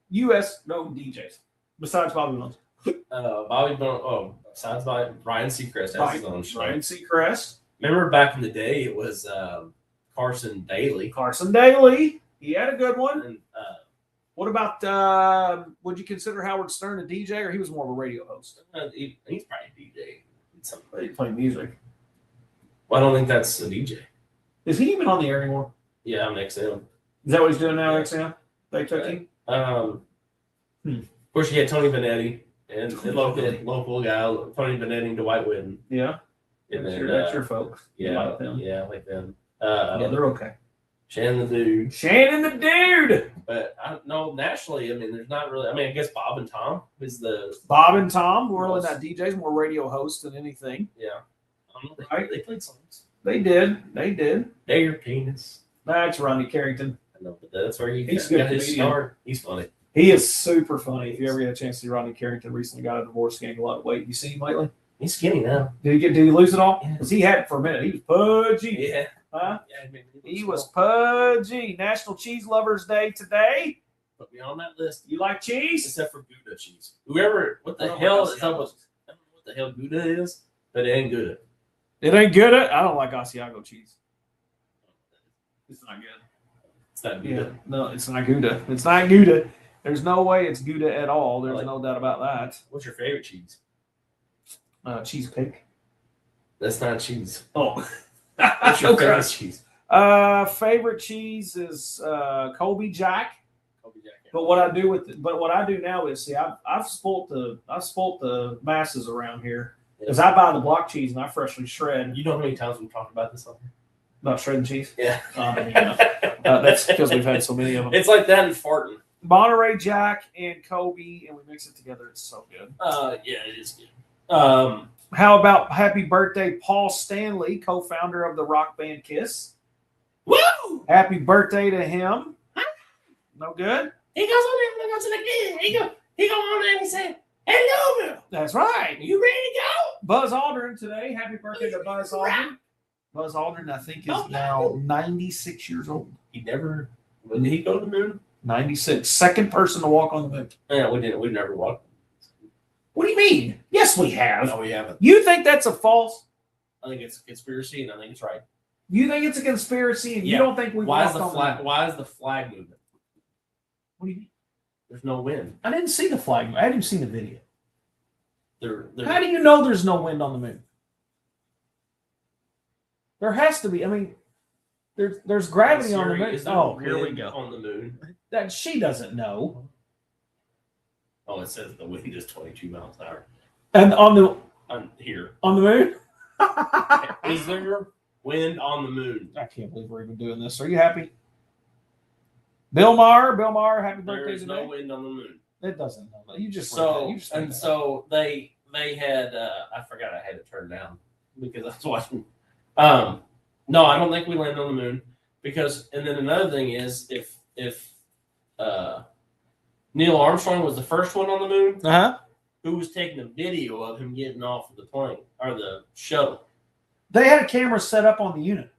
US known DJs besides Bobby Bones? Bobby Bone. Oh, besides by Ryan Seacrest has his own show. Ryan Seacrest. Remember back in the day, it was Carson Daly. Carson Daly. He had a good one. And, What about would you consider Howard Stern a DJ or he was more of a radio host? he's probably a DJ. He played music. Well, I don't think that's a DJ. Is he even on the air anymore? Yeah, I'm XM. Is that what he's doing now, XM? They took him? Of course, you had Tony Benetti and the local guy, Tony Benetti and Dwight Whitten. Yeah. And That's your folks. You Yeah, like them. yeah, I like them. Yeah, they're okay. Shannon the Dude. Shannon the Dude. But I don't know, nationally, I mean, there's not really, I mean, I guess Bob and Tom is the, Bob and Tom were really not DJs, more radio hosts than anything. yeah. I don't know, Right. they played songs. They did. They're your penis. That's Ronnie Carrington. I know, but that's where He's he a got good his comedian. start. He's funny. He is super funny. If you ever get a chance to see Ronnie Carrington, recently got a divorce, gained a lot of weight. You seen him lately? He's skinny now. Did he lose it all? Yeah. Because he had it for a minute. He was pudgy. Yeah. Huh? Yeah, I mean, He was pudgy. National Cheese Lovers Day today. Put me on that list. You like cheese? Except for Gouda cheese. Whoever, what I the don't hell like is up with, I don't know what the hell Gouda is, but it ain't Gouda. It ain't good. I don't like Asiago cheese. It's not good. It's not Yeah, Gouda. no, it's not Gouda. It's not Gouda. There's no way it's Gouda at all. There's Like- no doubt about that. What's your favorite cheese? Cheesecake. That's not cheese. Oh. What's your favorite cheese? Favorite cheese is Colby Jack. Kobe Jack. But what I do now is see I've spoilt the masses around here because I buy the block cheese and I freshly shred. You know how many times we've talked about this on here? About shredding cheese. Yeah. That's because we've had so many of them. It's like that and farting. Monterey Jack and Kobe, and we mix it together. It's so good. Yeah, it is good. How about happy birthday, Paul Stanley, co-founder of the rock band Kiss? Woo! Happy birthday to him. No good? He goes on there and goes to the kid. He go on there and he said, "Hello, Bill. That's right. You ready to go?" Buzz Aldrin today. Happy birthday to Buzz Aldrin. Buzz Aldrin, I think, is now 96 years old. When did he go to the moon? 96. Second person to walk on the moon. Yeah, we didn't. We never walked. What do you mean? Yes, we have. No, we haven't. You think that's a false? I think it's a conspiracy, and I think it's right. You think it's a conspiracy, and you Yeah. don't think we Why is walked the on flag? moon? Why is the flag moving? What do you mean? There's no wind. I didn't see the flag. I didn't see the video. They're How do you know there's no wind on the moon? There has to be. I mean, there's gravity on the moon. Is there Oh, here we wind go. on the moon. That she doesn't know. Oh, it says the wind is 22 miles an hour. And on the Here. moon. Is there wind on the moon? I can't believe we're even doing this. Are you happy? Bill Maher, happy There birthday is today. no wind on the moon. It doesn't know that. You just So they had I forgot I had it turned down because I was watching. No, I don't think we landed on the moon because and then another thing is if Neil Armstrong was the first one on the moon, Uh-huh. who was taking a video of him getting off of the plane or the shuttle? They had a camera set up on the unit.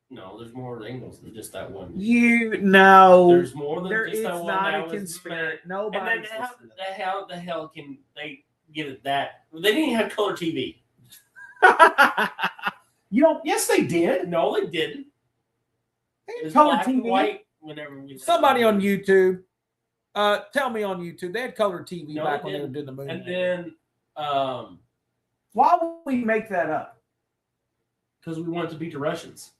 No, there's more angles than just that one. You know There's more than there just is that one. not that a was conspiracy. And Nobody. then how the hell can they get it that? They didn't have color TV. You don't. Yes, they did. No, they didn't. They It had was color black and TV. white whenever we Somebody on YouTube. Tell me on YouTube. They had color TV No, back they when they were didn't. doing the moon. And then Why would we make that up? because we wanted to beat the Russians.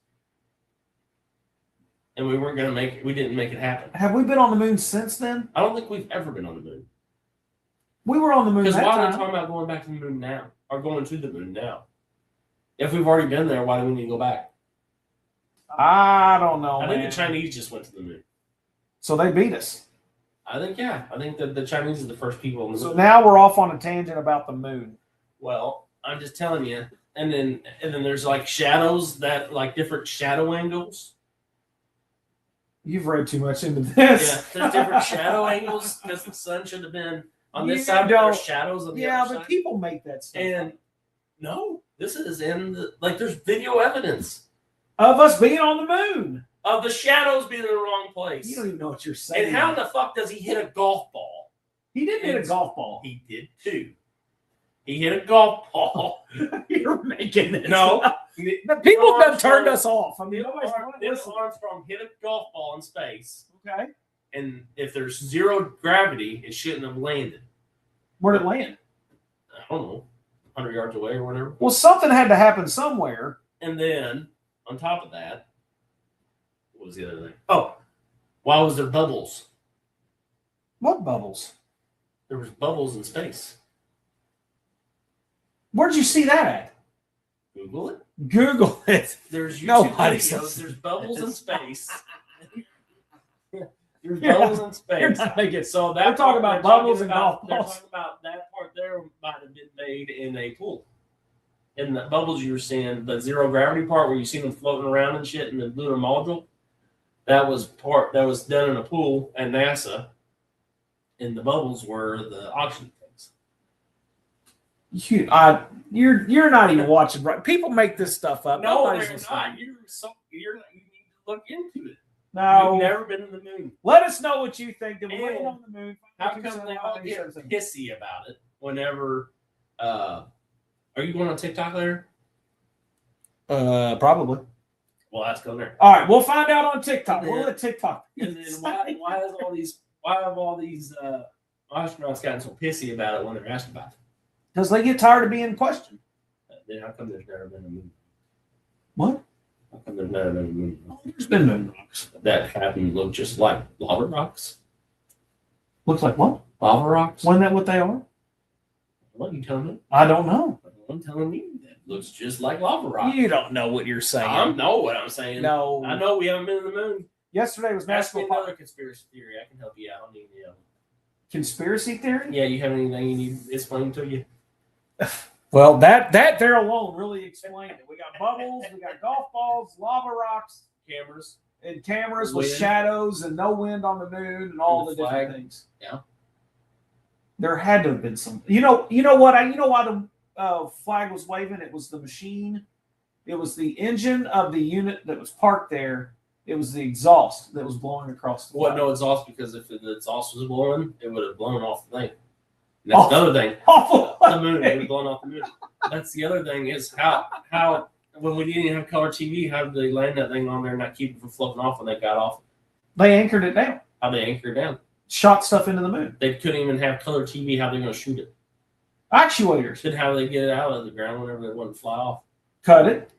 And we weren't gonna make it, we didn't make it happen. Have we been on the moon since then? I don't think we've ever been on the moon. We were on the moon Because that why are they time. talking about going back to the moon now? Or going to the moon now? If we've already been there, why do we need to go back? I don't know, I man. think the Chinese just went to the moon. So they beat us. I think I think that the Chinese are the first people on the So moon. now we're off on a tangent about the moon. Well, I'm just telling you. And then there's like shadows that like different shadow angles. You've read too much into Yeah, this. there's different shadow angles because the sun should have been On this You side, don't- there's shadows on the Yeah, other but side. people make that stuff And up. no, this is in the, like, there's video evidence Of us being on the moon. of the shadows being in the wrong place. You don't even know what you're saying. And how in the fuck does he hit a golf ball? He didn't hit a golf ball. He did too. He hit a golf ball. You're making this. No. up. The people have turned us off. I mean, Neil nobody's going to listen. Armstrong hit a golf ball in space, Okay. and if there's zero gravity, it shouldn't have landed. Where did it land? I don't know, 100 yards away or whatever. Well, something had to happen somewhere. And then on top of that, what was the other thing? Oh, why was there bubbles? What bubbles? There was bubbles in space. Where'd you see that at? Google it. Google it. There's YouTube Nobody videos. says There's bubbles in this. space. There's You're bubbles in You're space. not making So that We're talking part- about they're bubbles talking and golf They're balls. talking about that part there might have been made in a pool. And the bubbles you were seeing, the zero gravity part where you see them floating around and shit in the lunar module, that was done in a pool at NASA. And the bubbles were the oxygen tanks. You're not even watching right. People make this stuff up. No, Nobody's they're listening. not. You need to look into it. No. You've never been to the moon. Let us know what you think. Did we land And on the moon? How come they all get pissy about it whenever? Are you going on TikTok later? Probably. Well, let's go there. All right, we'll find out on TikTok. And We'll then- let TikTok. And then why have all these astronauts gotten so pissy about it when they're asked about it? Because they get tired of being questioned. Then how come there's never been a moon? What? How come there's never been a moon? There's been moon rocks. That happen look just like lava rocks. Looks like what? Lava rocks. Wasn't that what they are? What are you telling me? I don't know. I'm telling you that looks just like lava rocks. You don't know what you're saying. I know what I'm saying. No. I know we haven't been to the moon. Yesterday was Ask me National another conspiracy theory. I can help you out. I need you know. Conspiracy Theory. Yeah, you have anything you need explained to you? Well, that there alone really explained it. We got bubbles, we got golf balls, lava rocks, Cameras. and cameras with Wind. shadows and no wind on the moon and all And the the different flag. things. Yeah. There had to have been some. You know what? You know why the flag was waving? It was the machine. It was the engine of the unit that was parked there. It was the exhaust that was blowing across the Well, flag. no exhaust because if the exhaust was blowing, it would have blown off the thing. And Off. that's another thing. Awful. The moon would have blown off the moon. That's the other thing is how when we didn't have color TV, how did they land that thing on there and not keep it from floating off when they got off? They anchored it down. How they anchor it down? Shot stuff into the moon. They couldn't even have color TV. How they going to shoot it? Actuators. Then how they get it out of the ground whenever they want to fly off? Cut it.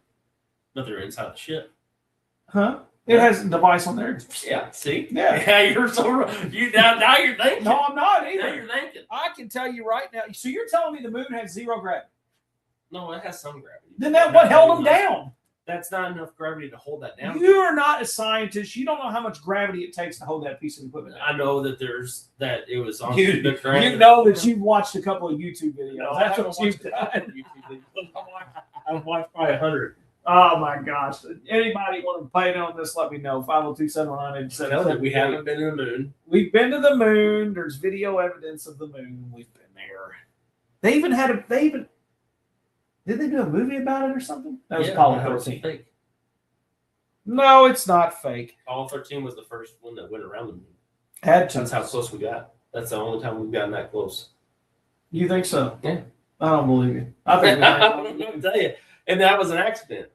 But they're inside the ship. Huh? It has a device on there. Yeah. See. Yeah. Yeah. You're so you now you're thinking. No, I'm not Now either. you're thinking. I can tell you right now. So you're telling me the moon has zero gravity? No, it has some gravity. Then that what held them down? That's not enough gravity to hold that down. You are not a scientist. You don't know how much gravity it takes to hold that piece of equipment down. I know that it was on You, the ground. you know that you've watched a couple of YouTube videos. No, I That's haven't what you've watched a couple done. of YouTube videos. I've watched probably 100. Oh my gosh. Anybody want to play in on this, let me know. 502-719-87. Tell that we haven't been to the moon. We've been to the moon. There's video evidence of the moon. We've been there. They even did they do a movie about it or something? That was Apollo that was 13. fake. No, it's not fake. Apollo 13 was the first one that went around the moon. Had to. That's how close we got. That's the only time we've gotten that close. You think so? Yeah. I don't believe you. I I think don't know what to tell you. And that was an accident.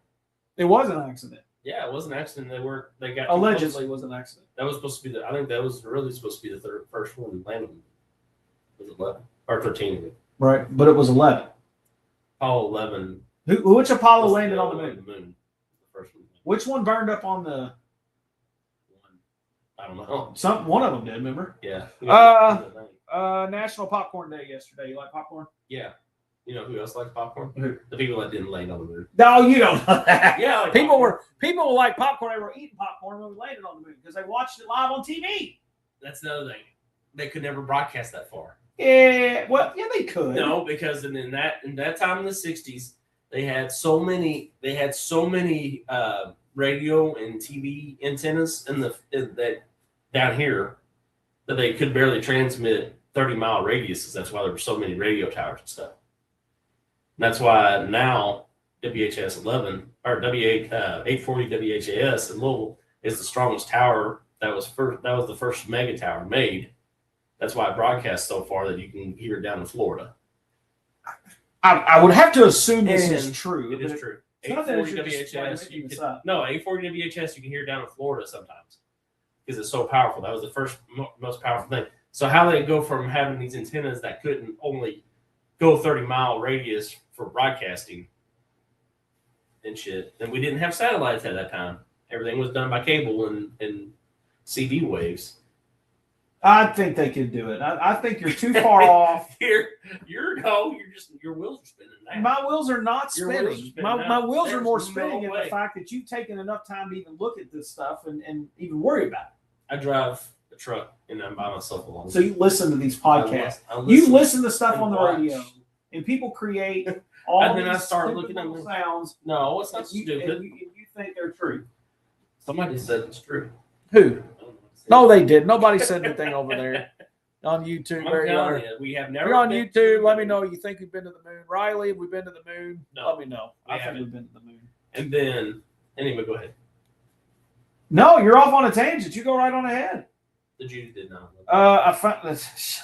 it was an accident. Yeah, it was an accident. They got Allegedly, it was an accident. That was supposed to be I think that was really supposed to be the first one to land on the moon. It was 11 or 13. Right, but it was 11. Apollo 11. Which Apollo was landed the on the one moon? The first one. Which one burned up on the? I don't know. One of them did. Remember? Yeah. National Popcorn Day yesterday. You like popcorn? Yeah. You know who else likes popcorn? Who? The people that didn't land on the moon. No, you don't know that. Yeah. Like People popcorn. were like popcorn. They were eating popcorn when we landed on the moon because they watched it live on TV. That's the other thing. They could never broadcast that far. Yeah, well, yeah, they could. No, because in that time in the 60s, they had so many radio and TV antennas that down here that they could barely transmit 30-mile radiuses. That's why there were so many radio towers and stuff. And that's why now WHAS 11 or 840 WHAS in Louisville is the strongest tower. That was the first mega tower made. That's why it broadcasts so far that you can hear it down in Florida. I would have to assume this And is true. It is true. It's not that it 840 should just like WHAS. making You this can, up. no, 840 WHS you can hear down in Florida sometimes because it's so powerful. That was the first most powerful thing. So how they go from having these antennas that couldn't only go 30-mile radius for broadcasting and shit, and we didn't have satellites at that time. Everything was done by cable and CD waves. I think they could do it. I think you're too far off. Your wheels are spinning now. My wheels are not Your wheels are spinning. spinning My now. wheels are There's more no spinning in way. the fact that you've taken enough time to even look at this stuff and even worry about I drive a truck and I'm by myself alone. it. So you listen to these podcasts. I You listen to stuff and on the watch. radio, and people create all And then I these start stupid looking at little them. sounds. No, it's not And you, stupid. and you think they're true. Somebody said it's true. Who? No, they did. Nobody said anything over there on YouTube. I'm Where you telling are. you, we have If never you're on been YouTube, to- let me know you think we've been to the moon. Riley, have we been to the moon? No, Let me know. we I think haven't. we've been to the moon. And then, anyway, go ahead. No, you're off on a tangent. You go right on ahead. The Jews did not. I found this.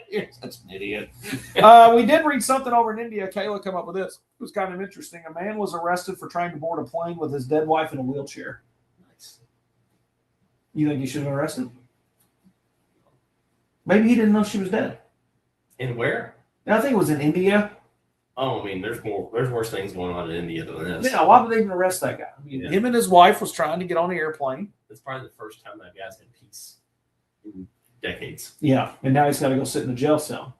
You're such an idiot. We did read something over in India. Kayla come up with this. It was kind of interesting. A man was arrested for trying to board a plane with his dead wife in a wheelchair. Nice. You think he should have been arrested? Maybe he didn't know she was dead. And where? I think it was in India. Oh, I mean, there's worse things going on in India than this. Yeah, why did they even arrest that guy? I mean, Yeah. him and his wife was trying to get on the airplane. It's probably the first time that guy's had peace in decades. Yeah, and now he's got to go sit in the jail cell.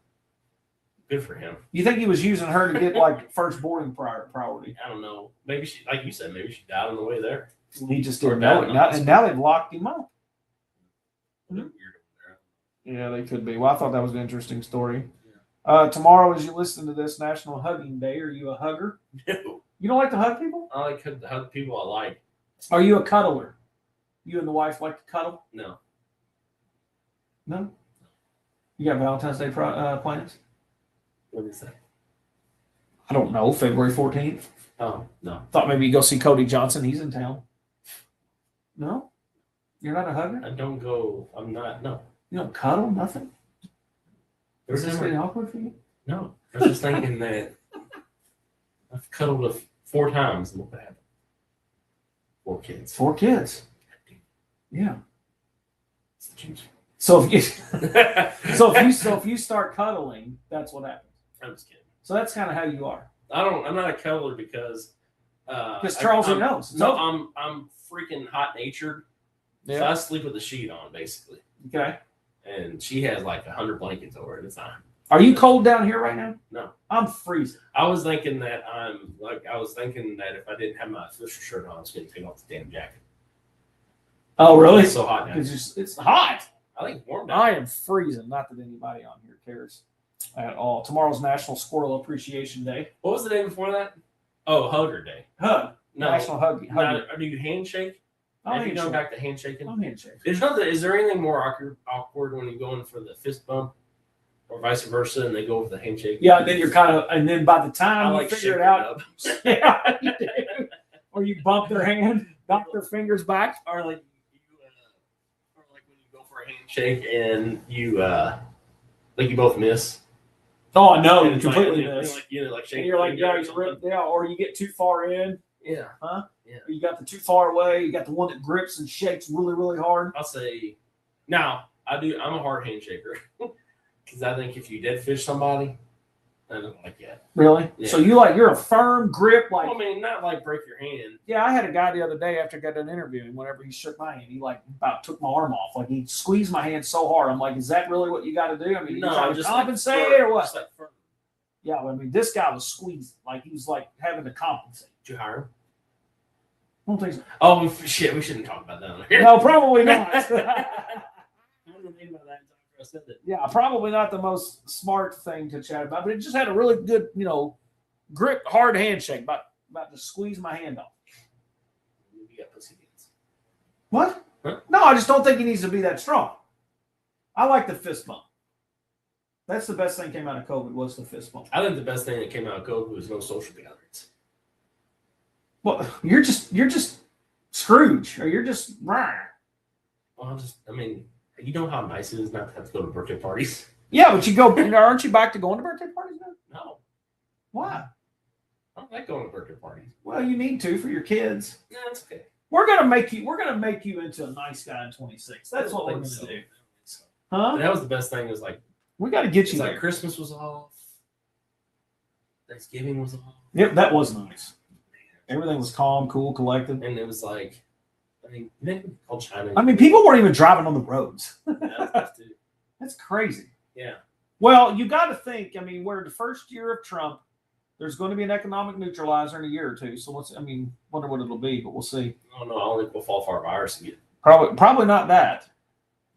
Good for him. You think he was using her to get like first boarding priority? I don't know. Maybe she, like you said, maybe she died on the way there. He just Or didn't know it. died. Now, and now they've locked him up. They're weird over Yeah, they could be. Well, I thought that was an interesting story. Yeah. Tomorrow, as you listen to this, National Hugging Day. Are you a hugger? there. No. You don't like to hug people? I like to hug people I like. Are you a cuddler? You and the wife like to cuddle? No. No. You got Valentine's Day plans? What is that? I don't know. February 14th. Oh, no. Thought maybe you go see Cody Johnson. He's in town. No? You're not a hugger? I don't go. I'm not. No. You don't cuddle? Nothing? There's Is this never. getting awkward for you? No. I was just thinking that I've cuddled with 4 times and look what happened. 4 kids. 4 kids. Yeah. It's the Jews. So if if you start cuddling, that's what happens. I'm just kidding. So that's kind of how you are. I'm not a cuddler because. Because Charles I'm- knows. No, I'm freaking hot natured. So Yeah. I sleep with the sheet on basically, Okay. and she has like 100 blankets over it. It's not. Are you cold down here right now? No. I'm freezing. I was thinking that if I didn't have my official shirt on, I was going to take off the damn jacket. Oh, really? It's so hot now. It's hot. I think it's warm now. I am freezing. Not that anybody on here cares at all. Tomorrow's National Squirrel Appreciation Day. What was the day before that? Oh, Hugger Day. Hug. No, National Hug. do you handshake? I'll Have you gone handshake. back to handshaking? I'll handshake. There's nothing. Is there anything more awkward when you go in for the fist bump, or vice versa, and they go for the handshake? Yeah, and then you're and then by the I time you like figure it shaking out, up. yeah, you do. Or you bump their hand, knock their fingers back. or like when you go for a handshake and you you both miss. Oh no, And you it's completely like, miss. like shaking And you're like, your yeah, finger or you something. rip, yeah, or you get too far in. Yeah. Or you got the too far away. You got the one that grips and shakes really, really hard. I'll say now I'm a hard handshaker because I think if you dead fish somebody, I don't like that. Really? Yeah. So you're a firm grip, like Well, I mean, not like break your hand. yeah. I had a guy the other day after I got done interviewing. Whenever he shook my hand, he like about took my arm off. Like he squeezed my hand so hard. I'm like, is that really what you got to do? I mean, you trying to just compensate like or what? Just like firm. Yeah, I mean, this guy was squeezed. Like he was like having to compensate. Did you hire him? I don't think so. Oh shit! We shouldn't talk about that on here. No, probably not. I didn't think about that until after I said that. Yeah, probably not the most smart thing to chat about, but it just had a really good, grip, hard handshake. About to squeeze my hand off. You got pussy hands. What? Huh? No, I just don't think he needs to be that strong. I like the fist bump. That's the best thing came out of COVID was the fist bump. I think the best thing that came out of COVID was no social gatherings. Well, you're just Scrooge, or you're just rah. Well, I mean, you know how nice it is not to have to go to birthday parties. Yeah, but you go. Aren't you back to going to birthday parties now? No, Why? I don't like going to birthday parties. Well, you need to for your kids. No, it's okay. We're gonna make you into a nice guy in 26. That's what we're gonna do. Huh? But that was the best thing. Is like We got to get it's you like there. Christmas was off, Thanksgiving was off. Yep, that was nice. Everything was calm, cool, collected. And it was like, I mean, they called China. I mean, people weren't even driving on the roads. That's too. That's crazy. Yeah. Well, you got to think. I mean, we're the first year of Trump. There's going to be an economic neutralizer in a year or two. So wonder what it'll be, but we'll see. Oh no, I don't think we'll fall for a virus again. Probably not that.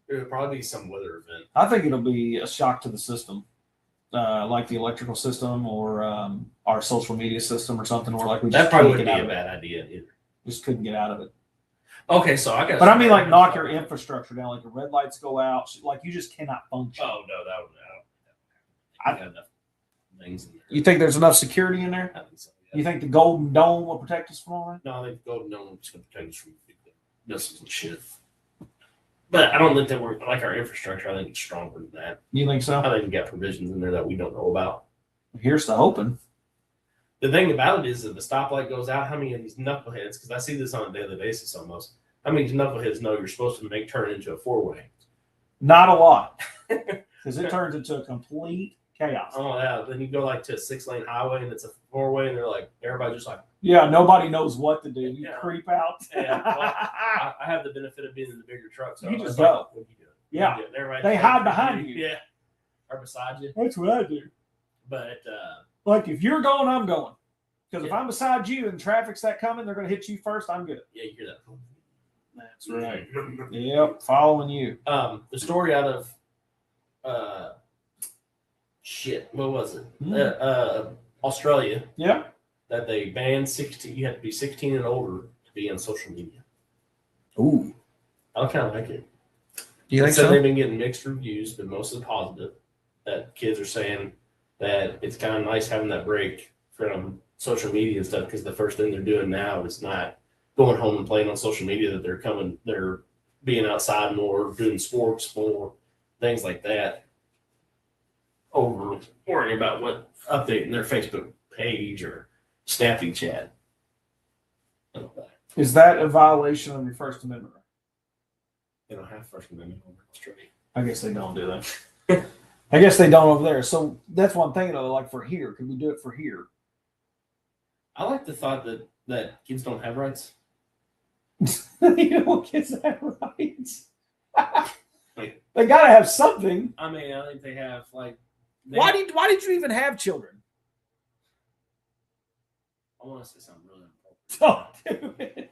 It'll probably be some weather event. I think it'll be a shock to the system, like the electrical system or our social media system or something. Where like we just That probably couldn't wouldn't get be a out of it. bad idea either. Just couldn't get out of it. Okay, so I got. But I mean, like knock your infrastructure down, like the red lights go out, like you just cannot function. Oh no, that would. I got enough things in there. You think there's enough security in there? I think so. Yeah. You think the Golden Dome will protect us from all that? No, I think Golden Dome is going to protect us from missiles and shit. But I don't think that we're like our infrastructure. I think it's stronger than that. You think so? I think we got provisions in there that we don't know about. Here's the hoping. The thing about it is that the stoplight goes out. How many of these knuckleheads? Because I see this on a daily basis almost. How many knuckleheads know you're supposed to make turn into a four-way? Not a lot, because it turns into a complete chaos. Oh yeah. Then you go like to a 6-lane highway and it's a four-way, and they're like everybody just like. Yeah, nobody knows what to do. You Yeah. creep out. Yeah, well, I have the benefit of being in the bigger truck, so You I just was go. like, what are you doing? Yeah. What are you doing? Everybody They just hide like, behind you. Yeah, or beside you. That's what I do. But Like if you're going, I'm going. Because if Yeah. I'm beside you and traffic's that coming, they're going to hit you first. I'm good. yeah, you hear that. That's right. Yep, following you. The story out of what was it? Australia, Yeah. that they banned 16. You have to be 16 and older to be on social media. Ooh. I kind of like it. You They said they've been getting mixed reviews, but mostly positive. That kids are saying that it's kind of nice having that break from social media and stuff, because the first thing they're doing now is not going home and playing on social media. That they're being outside more, doing sports more, things like that, over worrying about what updating their Facebook page or Snappy chat. Is that a violation of your First Amendment? They don't have First Amendment over in Australia. I guess they don't do that. I guess they don't over there. So that's one thing, though. Like for here, could we do it for here? I like the thought that kids don't have rights. You know what kids have rights? They got to have something. I mean, I think they have like. Why did you even have children? I want to say something really Don't do it.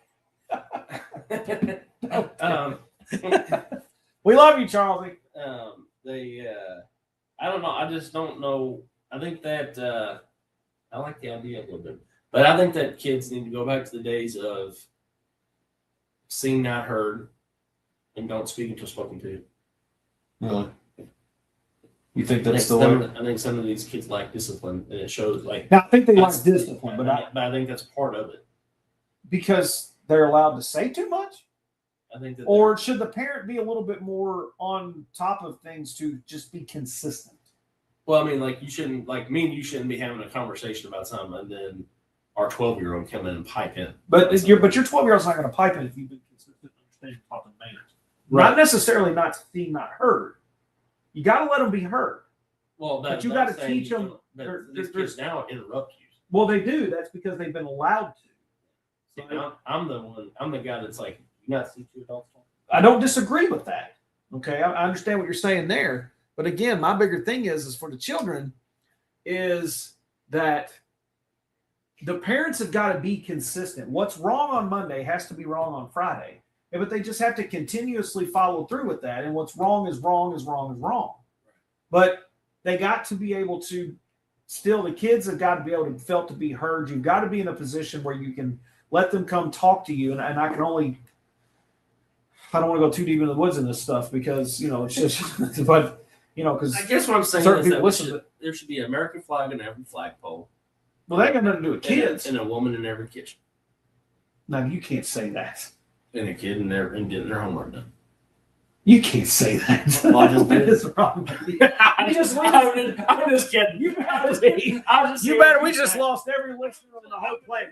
important. We love you, Charlie. I don't know. I just don't know. I think that I like the idea a little bit, but I think that kids need to go back to the days of seen, not heard, and don't speak until spoken to. Really? You think I that's think, the way? I think some of these kids like discipline, and it shows like. Now, I think they like That's- discipline, but I think that's part of it. because they're allowed to say too much? I think that. Or should the parent be a little bit more on top of things to just be consistent? Well, I mean, like you shouldn't, like me and you shouldn't be having a conversation about something, and then our 12-year-old come in and pipe in. But your 12-year-old's not going to pipe in if you've been consistent in understanding talking manners. Not necessarily not seen, not heard. You got to let them be heard. Well, But you gotta teach them- These kids now interrupt you. Well, they do. That's because they've been allowed to. See, I'm the one. I'm the guy that's like, you not see two adults. I don't disagree with that. Okay, I understand what you're saying there. But again, my bigger thing is for the children is that the parents have got to be consistent. What's wrong on Monday has to be wrong on Friday. Yeah, but they just have to continuously follow through with that. And what's wrong is wrong is wrong is wrong. But they got to be able to still, the kids have got to be able to felt to be heard. You've got to be in a position where you can let them come talk to you. And I can only, I don't want to go too deep into the woods in this stuff because it's just, but because I guess what I'm saying certain is that people listen to there should be an American flag in every flagpole. well, that got nothing to do with kids. And a woman in every kitchen. No, you can't say that. And a kid in there and getting their homework done. You can't say that. Well, I just That did. is wrong. I'm just kidding. You better. We just lost every listener on the whole play.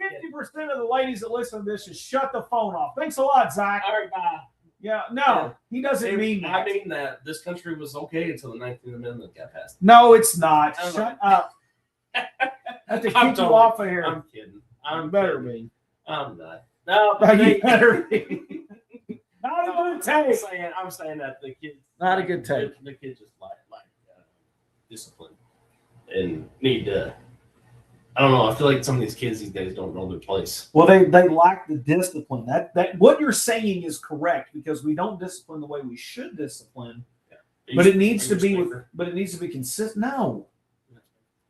50% of the ladies that listen to this just shut the phone off. Thanks a lot, Zach. All right, bye. Yeah, no, he doesn't mean that. I mean that this country was okay until the 19th Amendment got passed. No, it's not. I don't Shut up. I have to I'm keep you totally- off of here. I'm kidding. I'm better kidding. be. I'm not. No, No, you they- better be. Not a good I'm take. saying that the kids. Not a good take. The kids just like discipline and need to. I don't know. I feel like some of these kids these days don't know their place. Well, they lack the discipline. That what you're saying is correct because we don't discipline the way we should discipline. But it needs to be consistent.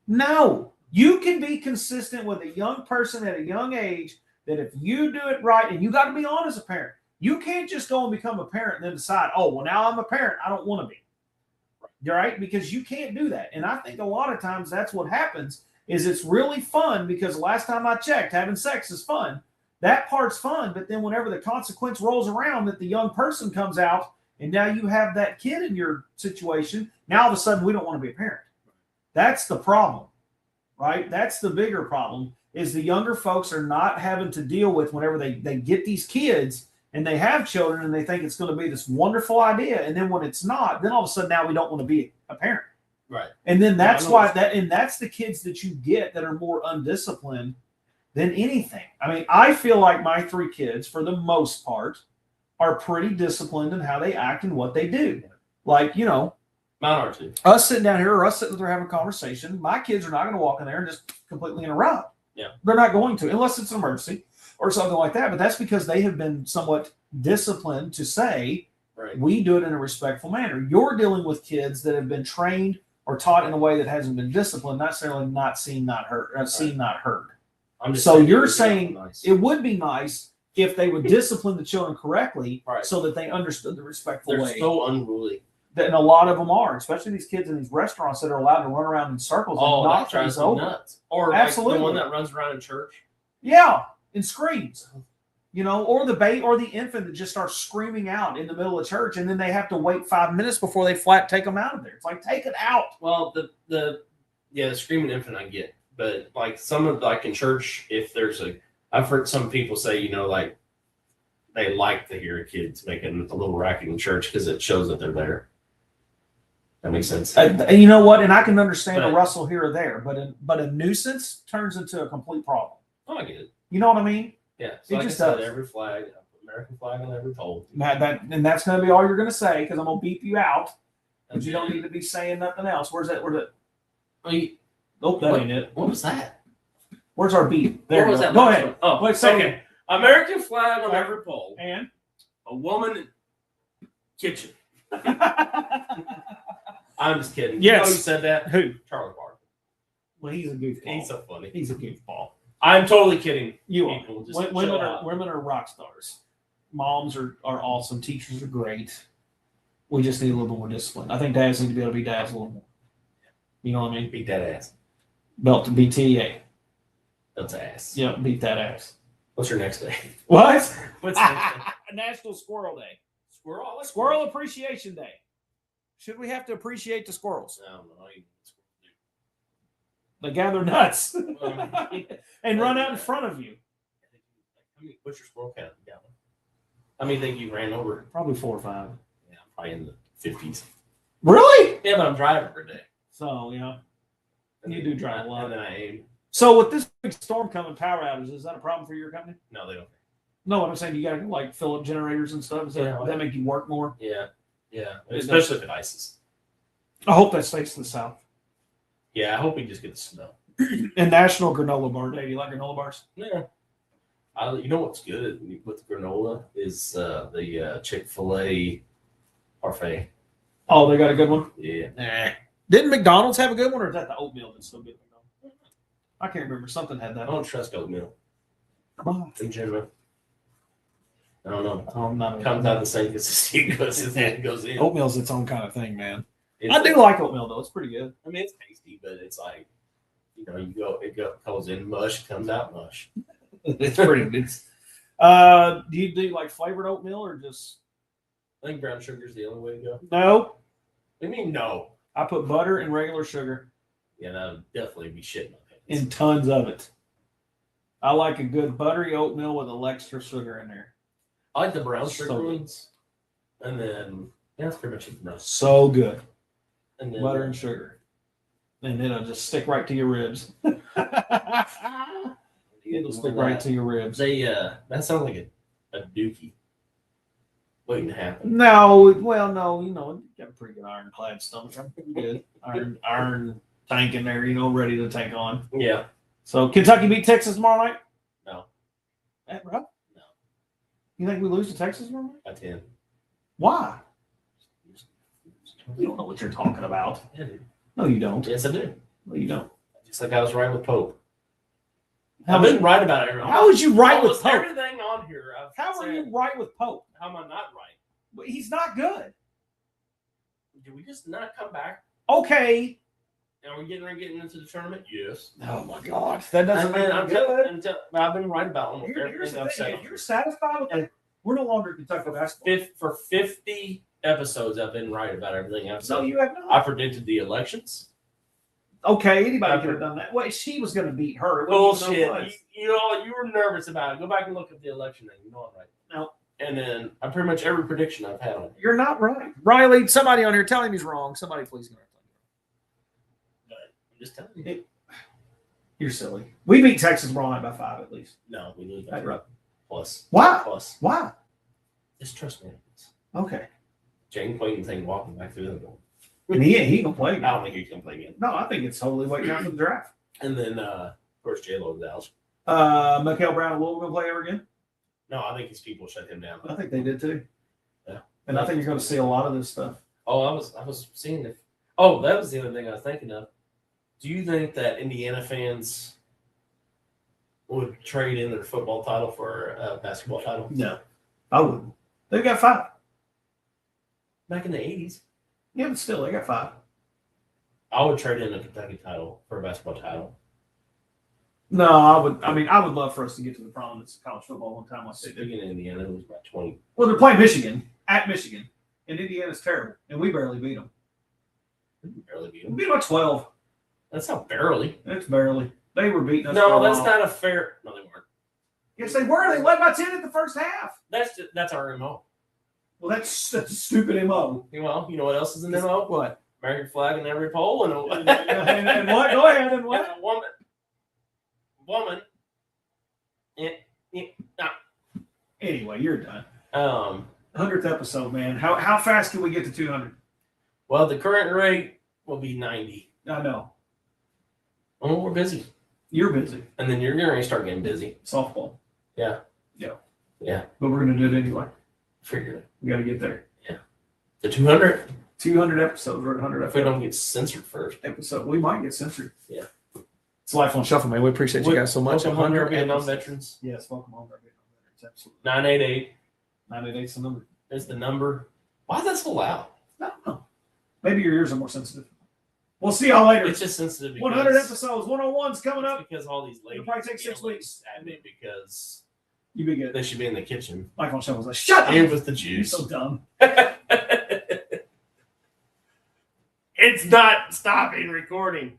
No. You can be consistent with a young person at a young age that if you do it right, and you got to be honest as a parent. You can't just go and become a parent and then decide, oh, well, now I'm a parent. I don't want to be. You're right? Because you can't do that. And I think a lot of times that's what happens is it's really fun because last time I checked, having sex is fun. That part's fun. But then whenever the consequence rolls around that the young person comes out and now you have that kid in your situation, now all of a sudden we don't want to be a parent. That's the problem, right? That's the bigger problem is the younger folks are not having to deal with whenever they get these kids and they have children and they think it's going to be this wonderful idea. And then when it's not, then all of a sudden now we don't want to be a parent. Right. And then that's that's the kids that you get that are more undisciplined than anything. I mean, I feel like my 3 kids, for the most part, are pretty disciplined in how they act and what they do. Like, Mine are too. us sitting down here or us sitting there having a conversation, my kids are not going to walk in there and just completely interrupt. Yeah. They're not going to, unless it's an emergency or something like that. But that's because they have been somewhat disciplined to say, Right. we do it in a respectful manner. You're dealing with kids that have been trained or taught in a way that hasn't been disciplined, not necessarily not seen, not heard, seen, not heard. I'm just So saying you're it would be saying nice. it would be nice if they would discipline the children correctly Right. so that they understood the respectful They're way. so unruly. And a lot of them are, especially these kids in these restaurants that are allowed to run around in circles and Oh, knock that drives things me over. nuts. Or Absolutely. like the one that runs around in church. Yeah, and screams. Or the bait or the infant that just starts screaming out in the middle of church, and then they have to wait 5 minutes before they flat take them out of there. It's like, take it out. Well, the screaming infant I get, but like some of like in church, if there's I've heard some people say, like they like to hear kids making a little racket in church because it shows that they're there. That makes sense. And you know what? And I can understand a But- rustle here or there, but a nuisance turns into a complete problem. Oh, I get it. You know what I mean? Yeah, so It like just I said, does. every flag, American flag on every pole. And that's going to be all you're going to say because I'm going to beep you out. Because you don't need to be saying nothing else. Where's that? I mean, Nope, that ain't it. what was that? Where's our beep? There What you was go. that? Go last ahead. one? Oh, Wait a second. okay. American flag on every pole. And A woman kitchen. I'm just kidding. Yes. You know who said that? who? Charlie Barkley. Well, he's a goofball. He's so funny. He's a goofball. I'm totally kidding. You are. People just Women chill are out. women are rock stars. Moms are awesome. Teachers are great. We just need a little bit more discipline. I think dads need to be able to be dads a little more. You know what I mean? Beat that ass. Belt to BTA. That's ass. Yeah, beat that ass. What's your next day? What? What's next day? National Squirrel Day. Squirrel. I like Squirrel Appreciation Day. Should we have to appreciate the squirrels? I don't know. They gather nuts Well, and run out in front of you. I mean, what's your squirrel count? Yeah. How many think you ran over? Probably 4 or 5. Yeah, probably in the 50s. Really? Yeah, but I'm driving every day. So, yeah. You do drive a lot. And then I aim. So, with this big storm coming, power outages, is that a problem for your company? No, they don't. No, what I'm saying, you got to like fill up generators and stuff. Does that make you work more? Yeah. Yeah. It Especially if it ices. I hope that stays to the south. Yeah, I hope we just get the snow. And National Granola Bar Day. Do you like granola bars? Yeah. You know what's good with granola is the Chick-fil-A parfait. Oh, they got a good one. Yeah. Didn't McDonald's have a good one, or is that the oatmeal that's so good? I can't remember. Something had I that. don't trust oatmeal in general. I don't know. Not Comes out the same consistency goes his hand goes in. Oatmeal's its own kind of thing, man. It's I do like oatmeal though; it's pretty good. I mean, it's tasty, but it's like, it goes in mush, comes out mush. It's pretty. It's. Do you do like flavored oatmeal or just I think brown sugar is the only way to go. no? I mean, no. I put butter and regular sugar Yeah, that would definitely be shit. and tons of it. I like a good buttery oatmeal with a little extra sugar in there. I like the brown sugar So- ones, and then that's pretty much it. Brown. So good, And then butter and sugar, and it'll just stick right to your ribs. It'll stick right to your ribs. That sounds like a dookie waiting to happen. No, well, no, you got a pretty good ironclad stomach. I'm pretty good. Iron tank in there, ready to take on. Yeah. So Kentucky beat Texas tomorrow night? No. That right? No. You think we lose to Texas tomorrow night? By 10. Why? You don't know what you're talking about. Yeah, dude. No, you don't. Yes, I do. No, you don't. Just like I was right with Pope. How I've been right about it. How was you right with Almost Pope? everything on here. How are you right with Pope? How am I not right? Well, he's not good. Did we just not come back? Okay. Are we getting into the tournament? Yes. Oh my God, that doesn't mean I'm good. I've been right about almost Here's everything the I've thing. said. If you're satisfied with that, we're no longer Kentucky basketball. For 50 episodes, I've been right about everything I've said. No, you have I not. predicted the elections. Okay, anybody could have done that. Well, she was going to beat her. It wasn't even no Bullshit. fun. You were nervous about it. Go back and look at the election thing. You know I'm right. No. And then I pretty much every prediction I've had on it. You're not right. Riley, somebody on here tell him he's wrong. Somebody please go. But I'm just telling you. You're silly. We beat Texas tomorrow night by 5 at least. No, we lose by That's 3. right. Plus. Why? Plus. Why? Just trust me. Okay. Jane Clayton thing walking back through the door. And he can play. I don't think he's gonna play again. No, I think it's totally waiting out for the draft. And then of course J-Lo's out. Mikael Brown and Louisville gonna play ever again? No, I think his people shut him down. I think they did too. Yeah. And I think you're going to see a lot of this stuff. Oh, I was seeing it. Oh, that was the other thing I was thinking of. Do you think that Indiana fans would trade in their football title for a basketball title? No, I wouldn't. They've got 5. Back in the 80s, Yeah, but still, they got 5. I would trade in a Kentucky title for a basketball title. No, I would. I mean, I would love for us to get to the prominence of college football one time like they did. Speaking of Indiana, it was about 20. Well, they're playing Michigan at Michigan, and Indiana's terrible, and we barely beat them. Barely beat We them. beat them by 12. That's not barely. That's barely. They were beating us. for No, a that's while. not a fair. No, they weren't. Yes, they were. They led by 10 at the first half. That's our MO. Well, that's stupid MO. Well, you know what else is an MO? What? American flag in every pole and and what? Go ahead. And what? And a woman. Anyway, you're done. 100th 100th episode, man. How fast can we get to 200? Well, the current rate will be 90. I know. Oh, we're busy. You're busy. And then you're going to start getting busy. Softball. Yeah. Yeah. Yeah. But we're going to do it anyway. Figure it. We got to get there. The 200, 200 episodes. We're at 100 if we don't get censored first. episode. We might get censored. Yeah. It's Life on Shuffle, man. We appreciate you guys so much. Welcome home, 100 Vietnam episodes. veterans. Yes, welcome home, our Vietnam veterans. Absolutely. 988 988's the number. is the number. Why is that so loud? I don't know. Maybe your ears are more sensitive. We'll see y'all later. It's just sensitive because 100 episodes. 101's coming it's up. because all these ladies It'll probably take 6 yell weeks. at me because You be good. they should be in the kitchen. Life on Shuffle's like, shut And up. with the You're juice. so dumb. It's not stopping recording.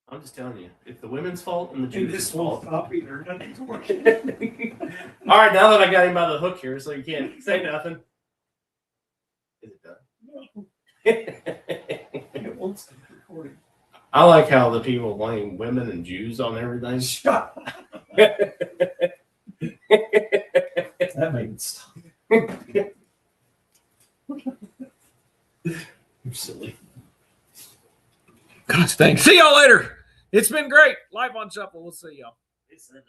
I'm just telling you, it's the women's fault and the Dude, juice's this won't fault. stop either. Nothing's working. All right, now that I got him by the hook here, so you can't say nothing. Is it done? It won't stop recording. I like how the people blame women and Jews on everything. Shut up. That made it stop. You're silly. Gosh, thanks. See y'all later. It's been great. Life on Shuffle. We'll see y'all. They said,